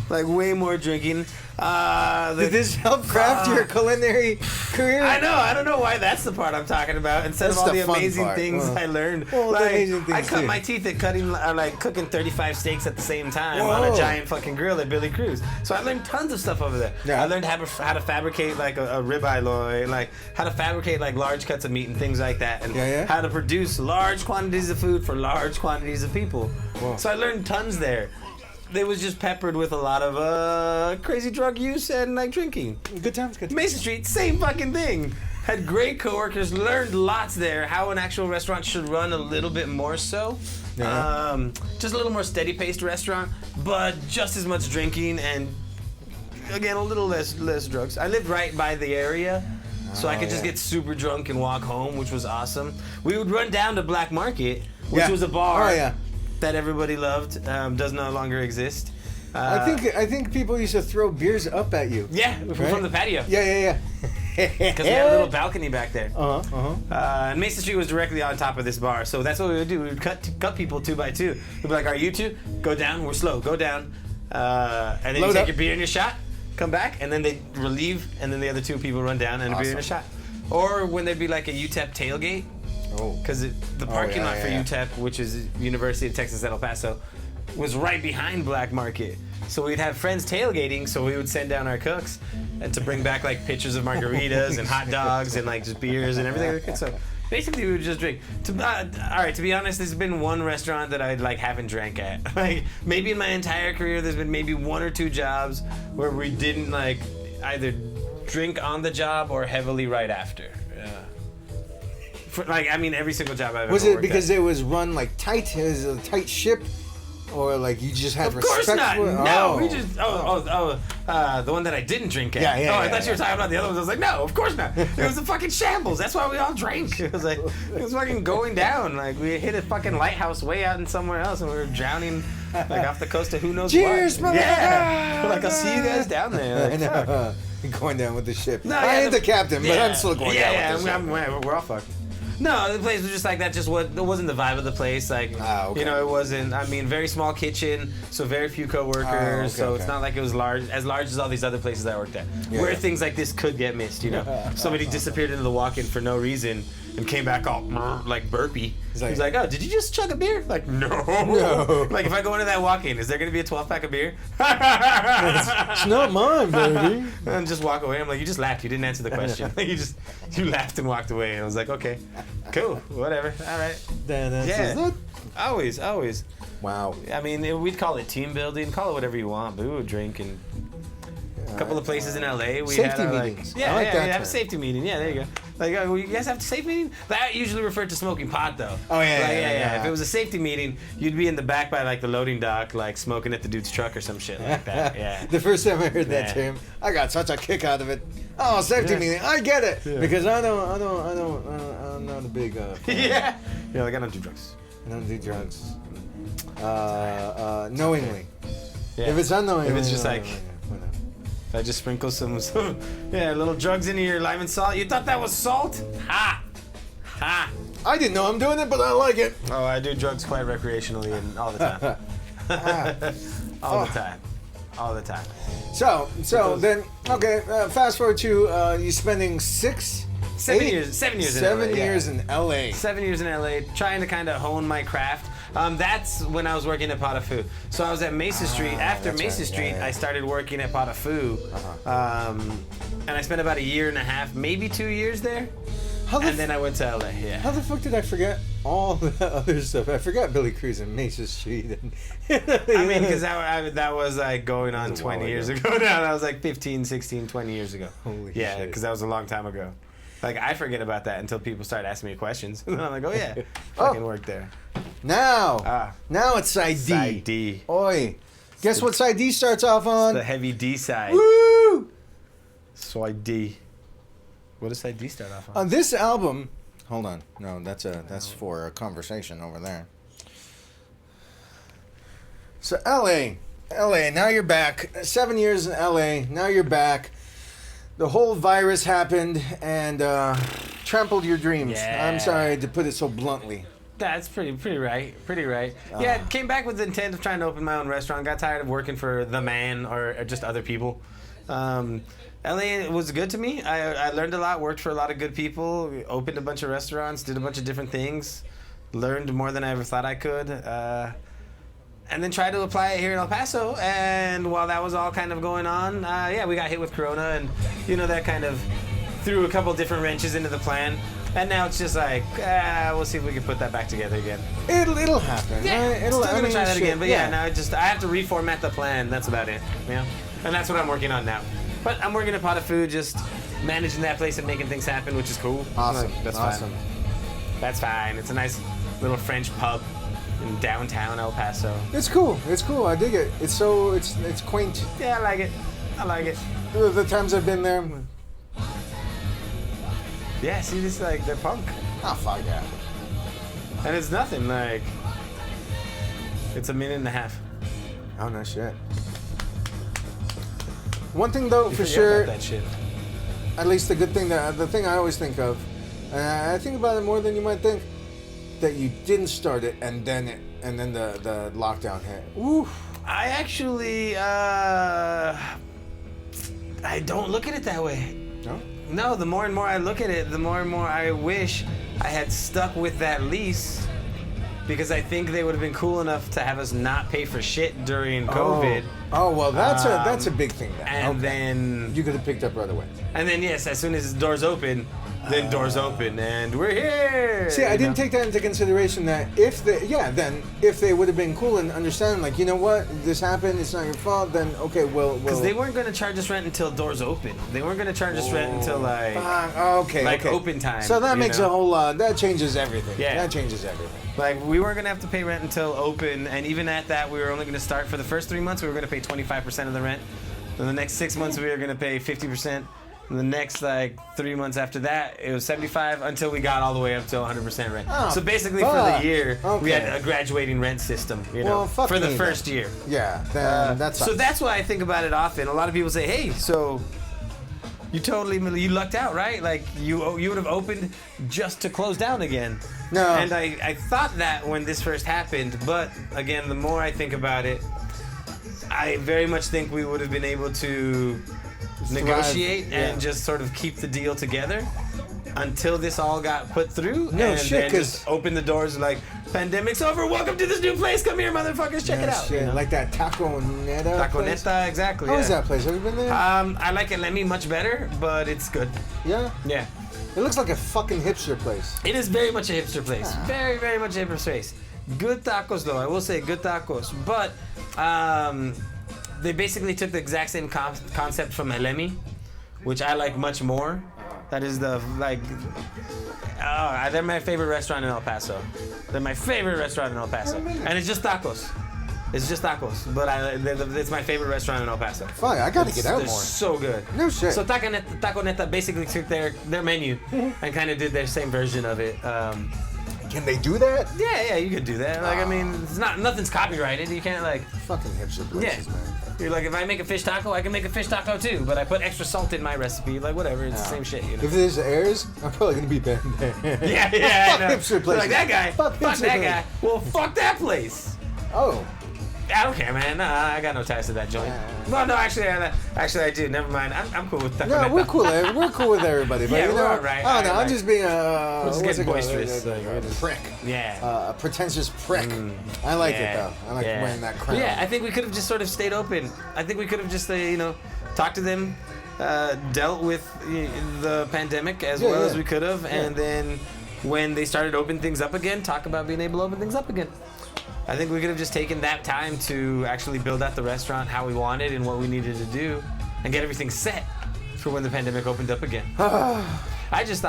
Like way more drinking. Did this help craft your culinary career? I know. I don't know why that's the part I'm talking about. Instead That's of all the the fun amazing part. things I learned. Well, the like, amazing things I cut too. my teeth at cooking 35 steaks at the same time on Whoa. a giant fucking grill at Billy Cruz. So I learned tons of stuff over there. Yeah. I learned how to fabricate like a ribeye loin, like how to fabricate like large cuts of meat and things like that, and how to produce large quantities of food for large quantities of people. Whoa. So I learned tons there. It was just peppered with a lot of crazy drug use and like drinking. Good times. Mason Street, same fucking thing. Had great coworkers, learned lots there. How an actual restaurant should run a little bit more so. Yeah. Just a little more steady-paced restaurant, but just as much drinking and again a little less drugs. I lived right by the area, so I could just get super drunk and walk home, which was awesome. We would run down to Black Market, which was a bar. That everybody loved, does no longer exist. I think people used to throw beers up at you. Yeah, right? from the patio. Yeah. Because we had a little balcony back there. And Mason Street was directly on top of this bar, so that's what we would do. We would cut people 2 by 2. We'd be like, "All right, you two, go down. We're slow. Go down." And then you take your beer and your shot, come back, and then they relieve, and then the other 2 people run down and a beer and a shot. Or when there'd be like a UTEP tailgate. Because the parking lot for UTEP, which is University of Texas at El Paso, was right behind Black Market. So we'd have friends tailgating, so we would send down our cooks and to bring back like pictures of margaritas and hot dogs and like just beers and everything. So basically we would just drink. To be honest, there's been one restaurant that I like haven't drank at. Like maybe in my entire career, there's been maybe 1 or 2 jobs where we didn't like either drink on the job or heavily right after. Every single job I've ever worked at. Was it because it was run like tight? It was a tight ship? Or like you just had respect for it? Of course not. No, we just... the one that I didn't drink at. I thought you were talking about the other ones. I was like, no, of course not. It was a fucking shambles. That's why we all drank. It was like, it was fucking going down. Like, we hit a fucking lighthouse way out in somewhere else and we were drowning like off the coast of who knows Cheers, what. Cheers, Yeah. Like, I'll see you guys down there. Like, I know. Going down with the ship. No, I ain't the captain, but I'm still going down with the ship. We're all fucked. No, the place was just like that. It wasn't the vibe of the place. Like, it wasn't. I mean, very small kitchen, so very few coworkers. So it's not like it was as large as all these other places I worked at, where things like this could get missed. You know, somebody disappeared into the walk-in for no reason and came back all like burpy. He's like, "Oh, did you just chug a beer?" Like, no. Like, if I go into that walk-in, is there gonna be a 12-pack of beer? It's not mine, baby. And just walk away. I'm like, you just laughed. You didn't answer the question. You laughed and walked away. And I was like, okay, cool, whatever, all right. Always. Wow. I mean, we'd call it team building, call it whatever you want, but we would drink and. A couple of places in LA, we safety had meetings. We have a safety meeting. Yeah, there you go. Like, you guys have a safety meeting? That usually referred to smoking pot, though. Oh yeah. If it was a safety meeting, you'd be in the back by like the loading dock, like smoking at the dude's truck or some shit like that. Yeah. The first time I heard that term, I got such a kick out of it. Oh, safety meeting. I get it because I'm not a big. Yeah. You're like, I don't do drugs. I don't do drugs. Knowingly. Yeah. If it's unknowingly. If it's just like. If I just sprinkle some little drugs into your lime and salt. You thought that was salt? Ha! I didn't know I'm doing it, but I like it. Oh, I do drugs quite recreationally and all the time. All the time. So then, okay, fast forward to you spending 7 years in LA. 7 years in LA, trying to kind of hone my craft. That's when I was working at Pot of Foo. So I was at Mason Street. After Mason Street, I started working at Pot of Foo. And I spent about 1.5 years, maybe 2 years there. Then I went to LA, How the fuck did I forget all the other stuff? I forgot Billy Cruz and Mason Street. I mean, because that was like going on 20 years ago now. That was like 15, 16, 20 years ago. Holy shit. Yeah, because that was a long time ago. Like, I forget about that until people start asking me questions. And I'm like, oh yeah, fucking worked there. Now it's side D. Side D. Oi. Guess what side D starts off on? The heavy D side. Woo! Side D. What does side D start off on? On this album, hold on. No, that's for a conversation over there. So LA, now you're back. 7 years in LA, now you're back. The whole virus happened and trampled your dreams. Yeah. I'm sorry to put it so bluntly. That's pretty right. Pretty right. Yeah, came back with the intent of trying to open my own restaurant. Got tired of working for the man or just other people. LA was good to me. I learned a lot, worked for a lot of good people, opened a bunch of restaurants, did a bunch of different things, learned more than I ever thought I could, and then tried to apply it here in El Paso. And while that was all kind of going on, we got hit with Corona, and that kind of threw a couple different wrenches into the plan. And now it's just like, we'll see if we can put that back together again. It'll happen. Yeah, right? still gonna try that again. But now I have to reformat the plan. That's about it. Yeah, and that's what I'm working on now. But I'm working at Pot of Food, just managing that place and making things happen, which is cool. Awesome. That's awesome. fine. That's fine. It's a nice little French pub in downtown El Paso. It's cool. It's cool. I dig it. It's quaint. Yeah, I like it. The times I've been there. Yeah, see, this like they're punk. Oh fuck yeah. And it's nothing like. It's a minute and a half. Oh no shit. One thing though, You for forget sure, about that shit. at least the thing I always think of, and I think about it more than you might think, that you didn't start it and then the lockdown hit. Oof. I actually I don't look at it that way. No? No, the more and more I look at it, the more and more I wish I had stuck with that lease, because I think they would have been cool enough to have us not pay for shit during COVID. Oh well, that's a big thing then. And then you could have picked up right away. And then yes, as soon as doors open, then doors open and we're here. See, I didn't take that into consideration that if they would have been cool and understanding, like, you know what, this happened, it's not your fault, then okay, well. Because they weren't going to charge us rent until doors open. They weren't going to charge us rent until okay. open time. So that makes a whole lot. That changes everything. Yeah. That changes everything. Like, we weren't going to have to pay rent until open, and even at that, we were only going to start, for the first 3 months, we were going to pay 25% of the rent. Then the next 6 months, we were going to pay 50%. And the next, 3 months after that, it was 75% until we got all the way up to 100% rent. Oh, so basically, for the year, we had a graduating rent system, for the first year. Yeah, then that's so that's why I think about it often. A lot of people say, hey, so you lucked out, right? Like, you would have opened just to close down again. No. And I thought that when this first happened, but again, the more I think about it, I very much think we would have been able to negotiate and just sort of keep the deal together until this all got put through. No and shit, then just open the doors like, pandemic's over, welcome to this new place, come here, motherfuckers, check it out. Shit. Like that Taco Neta. Taco place? Neta, exactly. How is that place? Have you been there? I like Elemi much better, but it's good. Yeah? Yeah. It looks like a fucking hipster place. It is very much a hipster place. Very, very much a hipster place. Good tacos, though. I will say good tacos. But they basically took the exact same concept from Elemi, which I like much more. That is they're my favorite restaurant in El Paso. They're my favorite restaurant in El Paso. And it's just tacos. It's just tacos. But it's my favorite restaurant in El Paso. Fuck, I gotta get out They're more. so good. No shit. So Taco Neta basically took their menu and kind of did their same version of it. Can they do that? Yeah, you could do that. Like, I mean, nothing's copyrighted. You can't fucking hipster places, man. You're like, if I make a fish taco, I can make a fish taco too, but I put extra salt in my recipe. Like, whatever, it's the same shit, you know. If this airs, I'm probably gonna be banned. Yeah. Fuck hipster places. Like, that guy. Fuck that hipster guy. Well, fuck that place. Oh. I don't care, man. Nah, I got no ties to that joint. No, actually, I do. Never mind. I'm cool with Taco Neta. We're cool. We're cool with everybody. But, Yeah, you know, we're all right. I don't know. All right. I'm just being just getting boisterous. A prick. Yeah. A pretentious prick. I like it though. I like wearing that crown. Yeah, I think we could have just sort of stayed open. I think we could have just, talked to them, dealt with the pandemic as well as we could have, and then when they started opening things up again, talk about being able to open things up again. I think we could have just taken that time to actually build out the restaurant how we wanted and what we needed to do and get everything set for when the pandemic opened up again. I just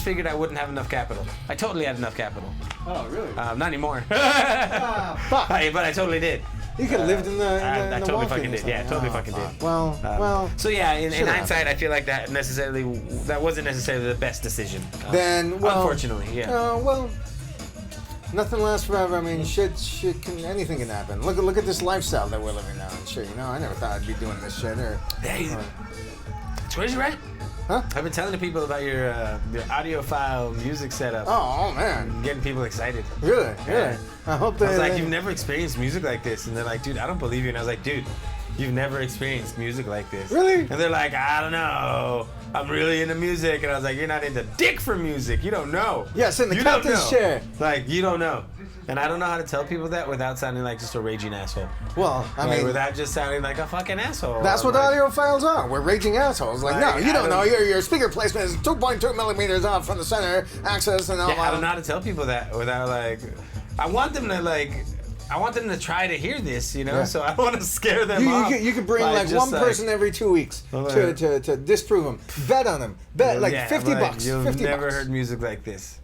figured I wouldn't have enough capital. I totally had enough capital. Oh, really? Not anymore. Fuck. But I totally did. You could have lived in the I totally walk-in fucking or did. Yeah, something. totally fucking did. Well. So yeah, in Should've hindsight, I feel like that wasn't necessarily the best decision. Unfortunately, yeah. Well, nothing lasts forever. I mean, anything can happen. Look at this lifestyle that we're living now and shit. I never thought I'd be doing this shit. Hey, it's crazy, right? Huh? I've been telling the people about your audiophile music setup. Oh man. Getting people excited. Really? Yeah. I hope I was like, you've never experienced music like this. And they're like, dude, I don't believe you. And I was like, dude, you've never experienced music like this. Really? And they're like, I don't know. I'm really into music. And I was like, you're not into dick for music. You don't know. Yes, in the You don't captain's know. chair. Like, you don't know. And I don't know how to tell people that without sounding like just a raging asshole. Well, I mean, without just sounding like a fucking asshole. that's what audiophiles are. We're raging assholes. Like, no, Like, you I don't know. don't- Your speaker placement is 2.2 millimeters off from the center axis and all Yeah, I that. don't know how to tell people that without like. I want them to try to hear this, you know. Yeah. So I want to scare them off. You could bring by like just, one person every 2 weeks Well, to disprove them. Bet on them. Bet like yeah, 50 like, bucks. You've 50 never bucks. heard music like this.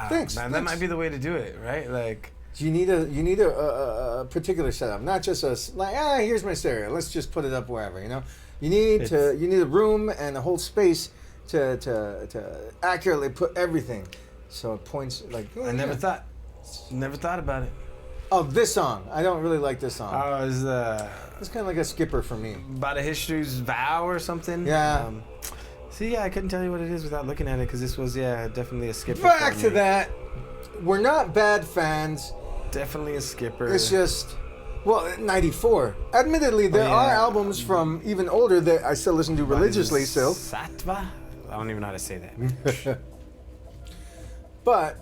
Thanks, Man, that thanks. might be the way to do it, right? Like. You need a particular setup, not just here's my stereo. Let's just put it up wherever, you know. You need a room and a whole space to accurately put everything, so it points like. Oh, I never thought about it. Oh, this song. I don't really like this song. Oh, it was It's kind of like a skipper for me. about a history's vow or something. Yeah. See, I couldn't tell you what it is without looking at it because this was definitely a skipper. Back for to me. that. We're not bad fans. Definitely a skipper. It's just, well, 94. Admittedly, there are albums from even older that I still listen to religiously still. Sattva? I don't even know how to say that. But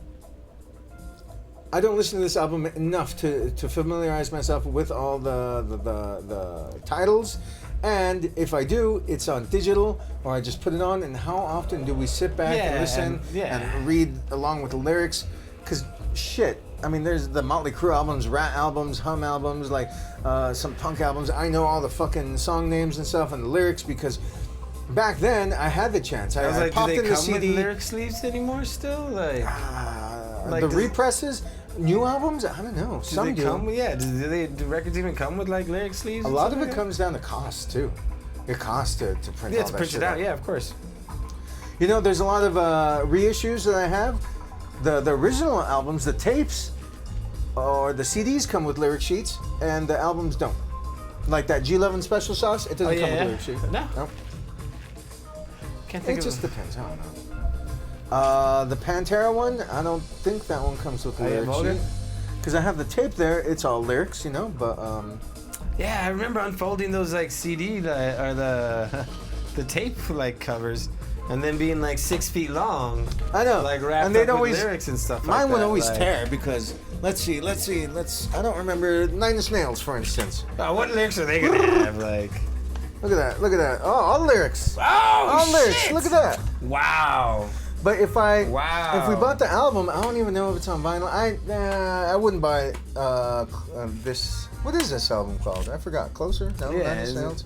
I don't listen to this album enough to familiarize myself with all the titles. And if I do, it's on digital, or I just put it on. And how often do we sit back and listen and read along with the lyrics? Because shit, I mean, there's the Motley Crue albums, Rat albums, Hum albums, like some punk albums. I know all the fucking song names and stuff and the lyrics because back then I had the chance. I was like, popped do in they the come CD. with lyric sleeves anymore still? Like The does- represses, new albums, I don't know. do Some they do. come with, do records even come with like lyric sleeves? A and lot stuff of it like comes down to cost too. It costs to print Yeah, all to that print shit it out. Yeah, of course. You know, there's a lot of reissues that I have. The original albums, the tapes, or the CDs come with lyric sheets, and the albums don't. Like that G11 Special Sauce, it doesn't come with a lyric sheet. No. Can't think It of just depends. I don't know. The Pantera one, I don't think that one comes with a lyric sheet. Because I have the tape there, it's all lyrics, you know, but Yeah, I remember unfolding those like CD or the tape like covers, and then being like 6 feet long. I know. Like wrapped and they'd up always, with lyrics and stuff. Mine like would that, always like, tear because let's see. I don't remember Nine Inch Nails, for instance. What lyrics are they gonna have? Like, Look at that. Oh, all lyrics. oh, All lyrics. shit! Look at that. Wow. But if Wow. we bought the album, I don't even know if it's on vinyl. I wouldn't buy this. What is this album called? I forgot. Closer? No, Yeah, Nine Inch is it- Nails.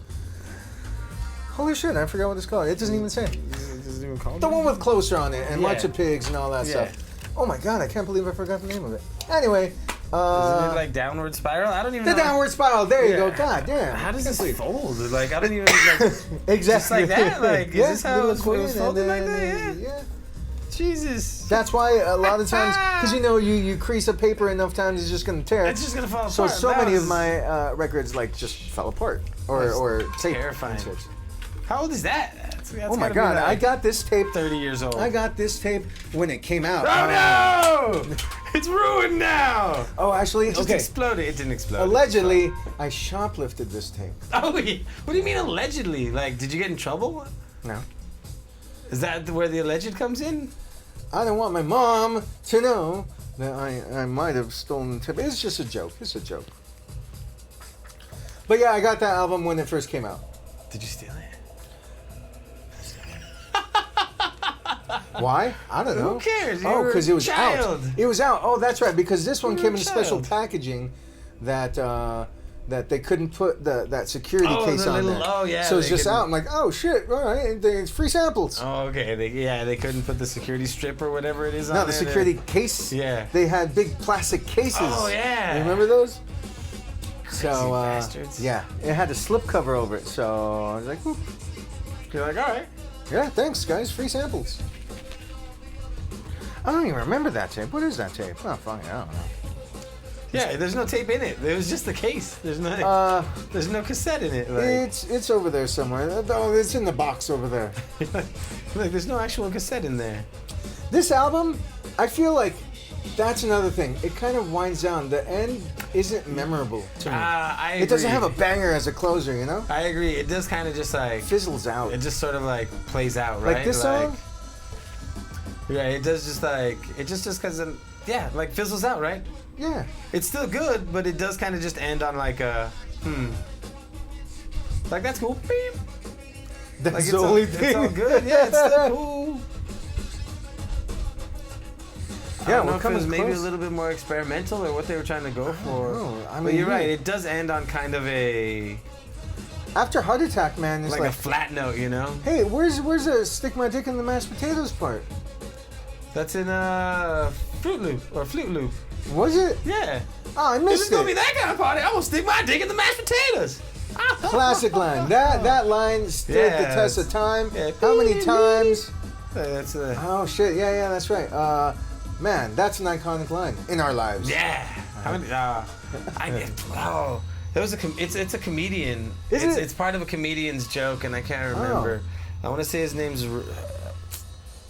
Holy shit! I forgot what it's called. It doesn't even say. It doesn't even call The one with Closer on it and Yeah. March of Pigs and all that Yeah. stuff. Oh my god! I can't believe I forgot the name of it. Anyway, Isn't it like Downward Spiral? I don't even the know. Downward Spiral. There you go. Yeah. God damn. How does this fold? Like, I don't even like. Exactly. Just like that? Like, is this how little it was accordion folded and like then- that? Yeah. Jesus. That's why a lot of times, because you crease a paper enough times, it's just gonna tear. It's just gonna fall So apart. That many was- of my records like just fell apart or tape. terrifying. and shit. How old is that? That's Oh my gotta be god! like I got this tape. 30 years old. I got this tape when it came out. Oh no! It's ruined now. Oh, actually, It just okay. exploded. It didn't explode. Allegedly, I shoplifted this tape. Oh, what do you mean allegedly? Like, did you get in trouble? No. Is that where the alleged comes in? I don't want my mom to know that I might have stolen the tape. It's just a joke. It's a joke. But yeah, I got that album when it first came out. Did you steal it? Why? I don't know. Who cares? Oh, You're because a it was child. out. It was out. Oh, that's right. Because this one You're came a in special child. packaging that that they couldn't put that security Oh, case the on little- there. oh, yeah, So it's they just couldn't- out. I'm like, oh shit! All right, it's free samples. Oh, okay. They couldn't put the security strip or whatever it is on No, the there. security case. Yeah. They had big plastic cases. Oh, yeah. You remember those? So bastards. yeah, it had a slip cover over it. So I was like, whoop. You're like, all right. Yeah, thanks guys, free samples. I don't even remember that tape. What is that tape? Oh, fuck, I don't know. Yeah, there's no tape in it. It was just the case. There's no cassette in it. Like, it's over there somewhere. Oh, it's in the box over there. like there's no actual cassette in there. This album, I feel like that's another thing. It kind of winds down. The end isn't memorable to me. I agree. It doesn't have a banger as a closer, you know? I agree. It does kind of just like Fizzles out. It just sort of like plays out, right? Like this song? Yeah, it does just like it just because like fizzles out, right? Yeah. It's still good, but it does kind of just end on like a like that's cool. Beep. That's Like the only thing. It's all good. Yeah, it's still cool. Yeah, we're we're coming coming maybe close. a little bit more experimental or what they were trying to go for. I mean, But you're right. It does end on kind of After Heart Attack, man, it's like like a flat note, you know. hey, where's the stick my dick in the mashed potatoes part? That's in Fruit Loop. Was it? Yeah. Oh, I This missed is gonna be it. that kind of party. I'm gonna stick my dick in the mashed potatoes. Classic line. That line stood the Yeah, test of time. yeah. How many times? That's Oh shit! Yeah, that's right. Man, that's an iconic line in our lives. yeah. How many? It was it's a comedian. Is it? It's part of a comedian's joke, and I can't remember. I want to say his name's.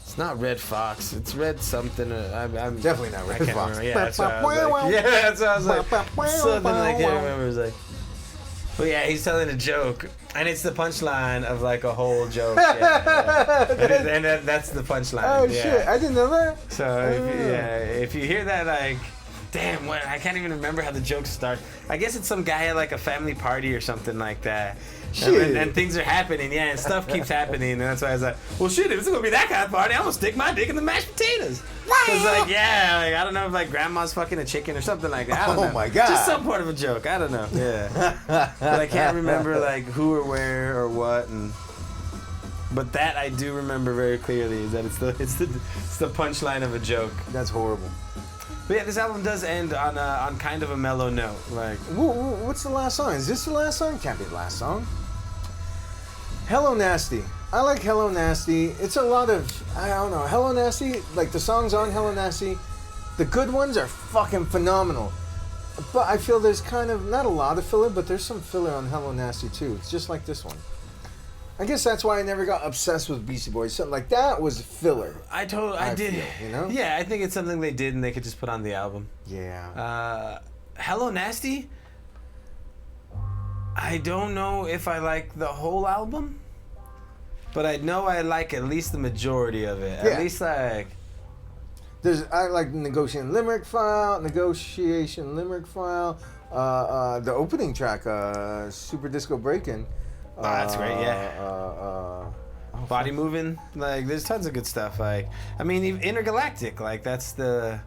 It's not Red Fox. It's Red something. I'm Definitely not Red I can't Fox. remember. Yeah, that's what I was like. Yeah, that's what I was like. Something I can't remember. It was like. But yeah, he's telling a joke, and it's the punchline of like a whole joke. Yeah. And that's the punchline. Oh yeah. shit! I didn't know that. So if you hear that, like, damn, what? I can't even remember how the jokes start. I guess it's some guy at like a family party or something like that. Shit. And things are happening, yeah, and stuff keeps happening, and that's why I was like, well, shit, if it's gonna be that kind of party, I'm gonna stick my dick in the mashed potatoes. Cause like, yeah, like I don't know if like grandma's fucking a chicken or something like that. I don't know. my God. Just some part of a joke. I don't know. Yeah. But I can't remember like who or where or what, and. But that I do remember very clearly is that it's the punchline of a joke. That's horrible. But yeah, this album does end on kind of a mellow note. Like, What's the last song? Is this the last song? Can't be the last song. Hello Nasty. I like Hello Nasty. It's a lot of, I don't know, Hello Nasty, like the songs on Hello Nasty, the good ones are fucking phenomenal. But I feel there's kind of, not a lot of filler, but there's some filler on Hello Nasty too. It's just like this one. I guess that's why I never got obsessed with Beastie Boys. Something like that was filler. I did. feel, you know? Yeah, I think it's something they did and they could just put on the album. Yeah. Hello Nasty. I don't know if I like the whole album, but I know I like at least the majority of it. Yeah. At least like. I like Negotiation Limerick File, the opening track, Super Disco Breakin'. Oh, that's great, yeah. Body moving, like there's tons of good stuff. Like, I mean, even Intergalactic, like that's the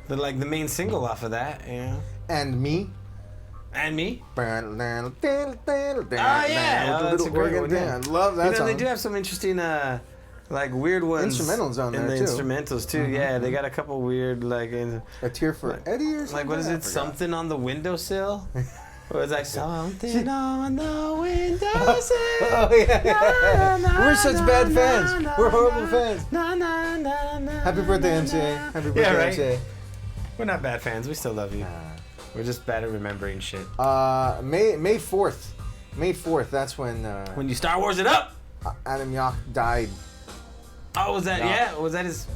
main single off of that, you know. And Me. And Me. Oh Oh yeah, that's a great one. Yeah, I love that You know, song. they do have some interesting, like weird ones. Instrumentals on in there, the too. Instrumentals too. Yeah, they got a couple weird like. A Tear for Eddie or something? Like what is I it? forgot. Something on the windowsill. Or it's like something on the windowsill. Oh yeah. We're such bad fans. We're horrible fans. Happy birthday, MCA. Happy birthday, Yeah, right. MCA. We're not bad fans. We still love you. We're just bad at remembering shit. May 4th. May 4th, that's when When you Star Wars it up. Adam Yauch died. Oh, was that? Yeah, was that his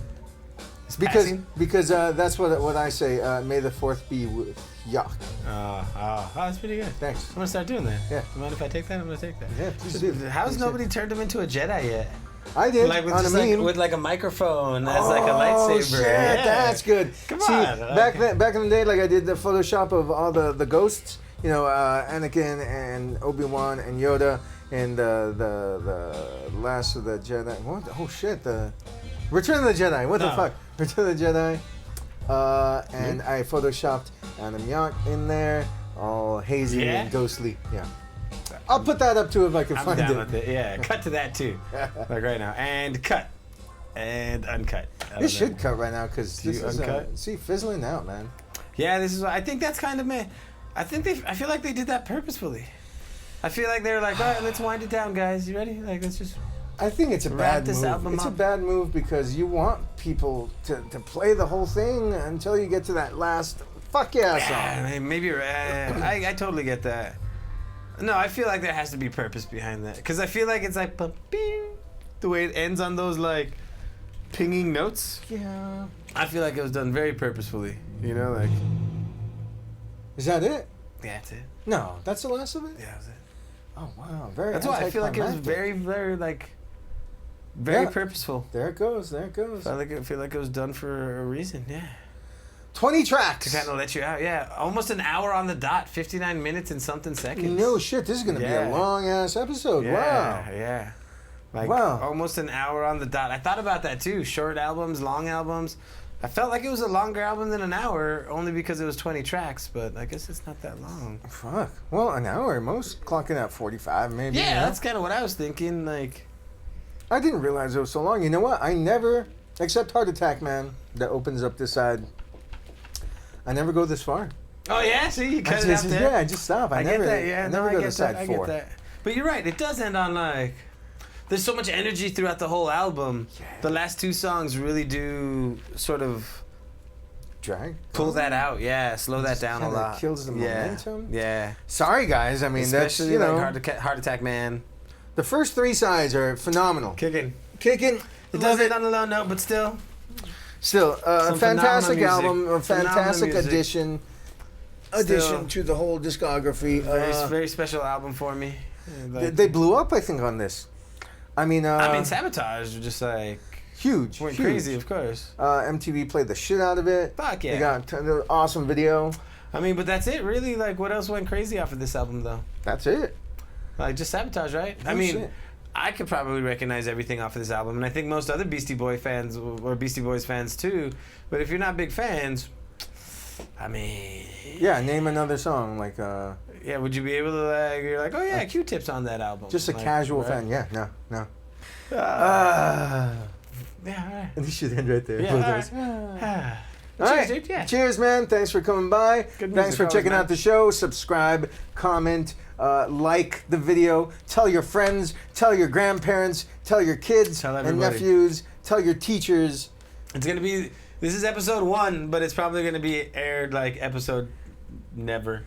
Because that's what I say. May the 4th be with Yauch. Oh, that's pretty good. Thanks. I'm gonna start doing that. Yeah. You mind if I take that? I'm gonna take that. Yeah, please do. How's Please nobody turned him into a Jedi yet? I did Like with on a just meme. with like a microphone as like a lightsaber. Oh shit, Yeah. that's good. Come See, on. back in the day, like I did the Photoshop of all the ghosts. You know, Anakin and Obi-Wan and Yoda and the last of the Jedi. What? Oh shit, the Return of the Jedi. What the Oh. fuck? Return of the Jedi. And I photoshopped Adam Yauch in there, all hazy Yeah? and ghostly. Yeah. I'll put that up too if I can I'm find down it. with it. Yeah, cut to that too. Like right now, and cut, and uncut. I don't This know. should cut right now because Do this you is uncut? see fizzling out, man. Yeah, this is. I think that's kind of me. I feel like they did that purposefully. I feel like they were like, all right, let's wind it down, guys. You ready? Like, let's just. I think it's a Wrap bad this move. album It's a up. bad move because you want people to play the whole thing until you get to that last fuck yeah song. Yeah, maybe you're right. I totally get that. No, I feel like there has to be purpose behind that. Because I feel like it's like, bing, the way it ends on those, like, pinging notes. Yeah. I feel like it was done very purposefully. You know, like... Is that it? Yeah, that's it. No, that's the last of it? Yeah, that's it. Oh, wow. Very That's why I feel like it was anticlimactic. very, like... Very Yeah. purposeful. There it goes. There it goes. I feel like it was done for a reason, yeah. 20 tracks. To kind of let you out, yeah. Almost an hour on the dot, 59 minutes and something seconds. No shit. This is going to be a long-ass episode. Yeah, Wow. yeah. Like, Wow. almost an hour on the dot. I thought about that, too. Short albums, long albums. I felt like it was a longer album than an hour, only because it was 20 tracks, but I guess it's not that long. Fuck. Well, an hour. Most clocking out 45, maybe. Yeah, you know? that's kind of what I was thinking, like... I didn't realize it was so long. You know what? I never, except Heart Attack Man, that opens up this side, I never go this far. Oh, yeah? See, you cut it out there? Yeah, I just stop. I never, get that, yeah. I never go to side I 4. get that. But you're right, it does end on, like... There's so much energy throughout the whole album. Yeah. The last 2 songs really do sort of... Drag? Pull that out, yeah. Slow that down a kinda lot. kills the momentum. Yeah. Sorry, guys. I mean, Especially that's, you know... like Heart Attack Man. The first 3 sides are phenomenal. Kicking. Kicking. It does it on a low note, but still. Still, a Some fantastic phenomenal album, a music. Phenomenal fantastic music. addition Still. to the whole discography. Very special album for me. Like, They blew up, I think, on this. I mean, Sabotage were just like huge. went huge. crazy, of course. MTV played the shit out of it. Fuck yeah. They got an awesome video. I mean, but that's it, really. Like, what else went crazy off of this album, though? That's it. Like, just Sabotage, right? No I mean, shit. I could probably recognize everything off of this album, and I think most other Beastie Boy fans or Beastie Boys fans too. But if you're not big fans, I mean, Yeah, name another song like yeah, would you be able to like? You're like, oh yeah, Q-Tip's on that album. just a Like, casual right? fan. Yeah, no. Yeah, all right. And you should end right there. Yeah, Both all of us. right. All Cheers, right. dude. Yeah. Cheers, man. Thanks for coming by. Good Thanks music for always, checking man. out the show. Subscribe, comment, like the video. Tell your friends. Tell your grandparents. Tell your kids Tell and everybody. nephews. Tell your teachers. It's gonna be. This is episode 1, but it's probably gonna be aired like episode never.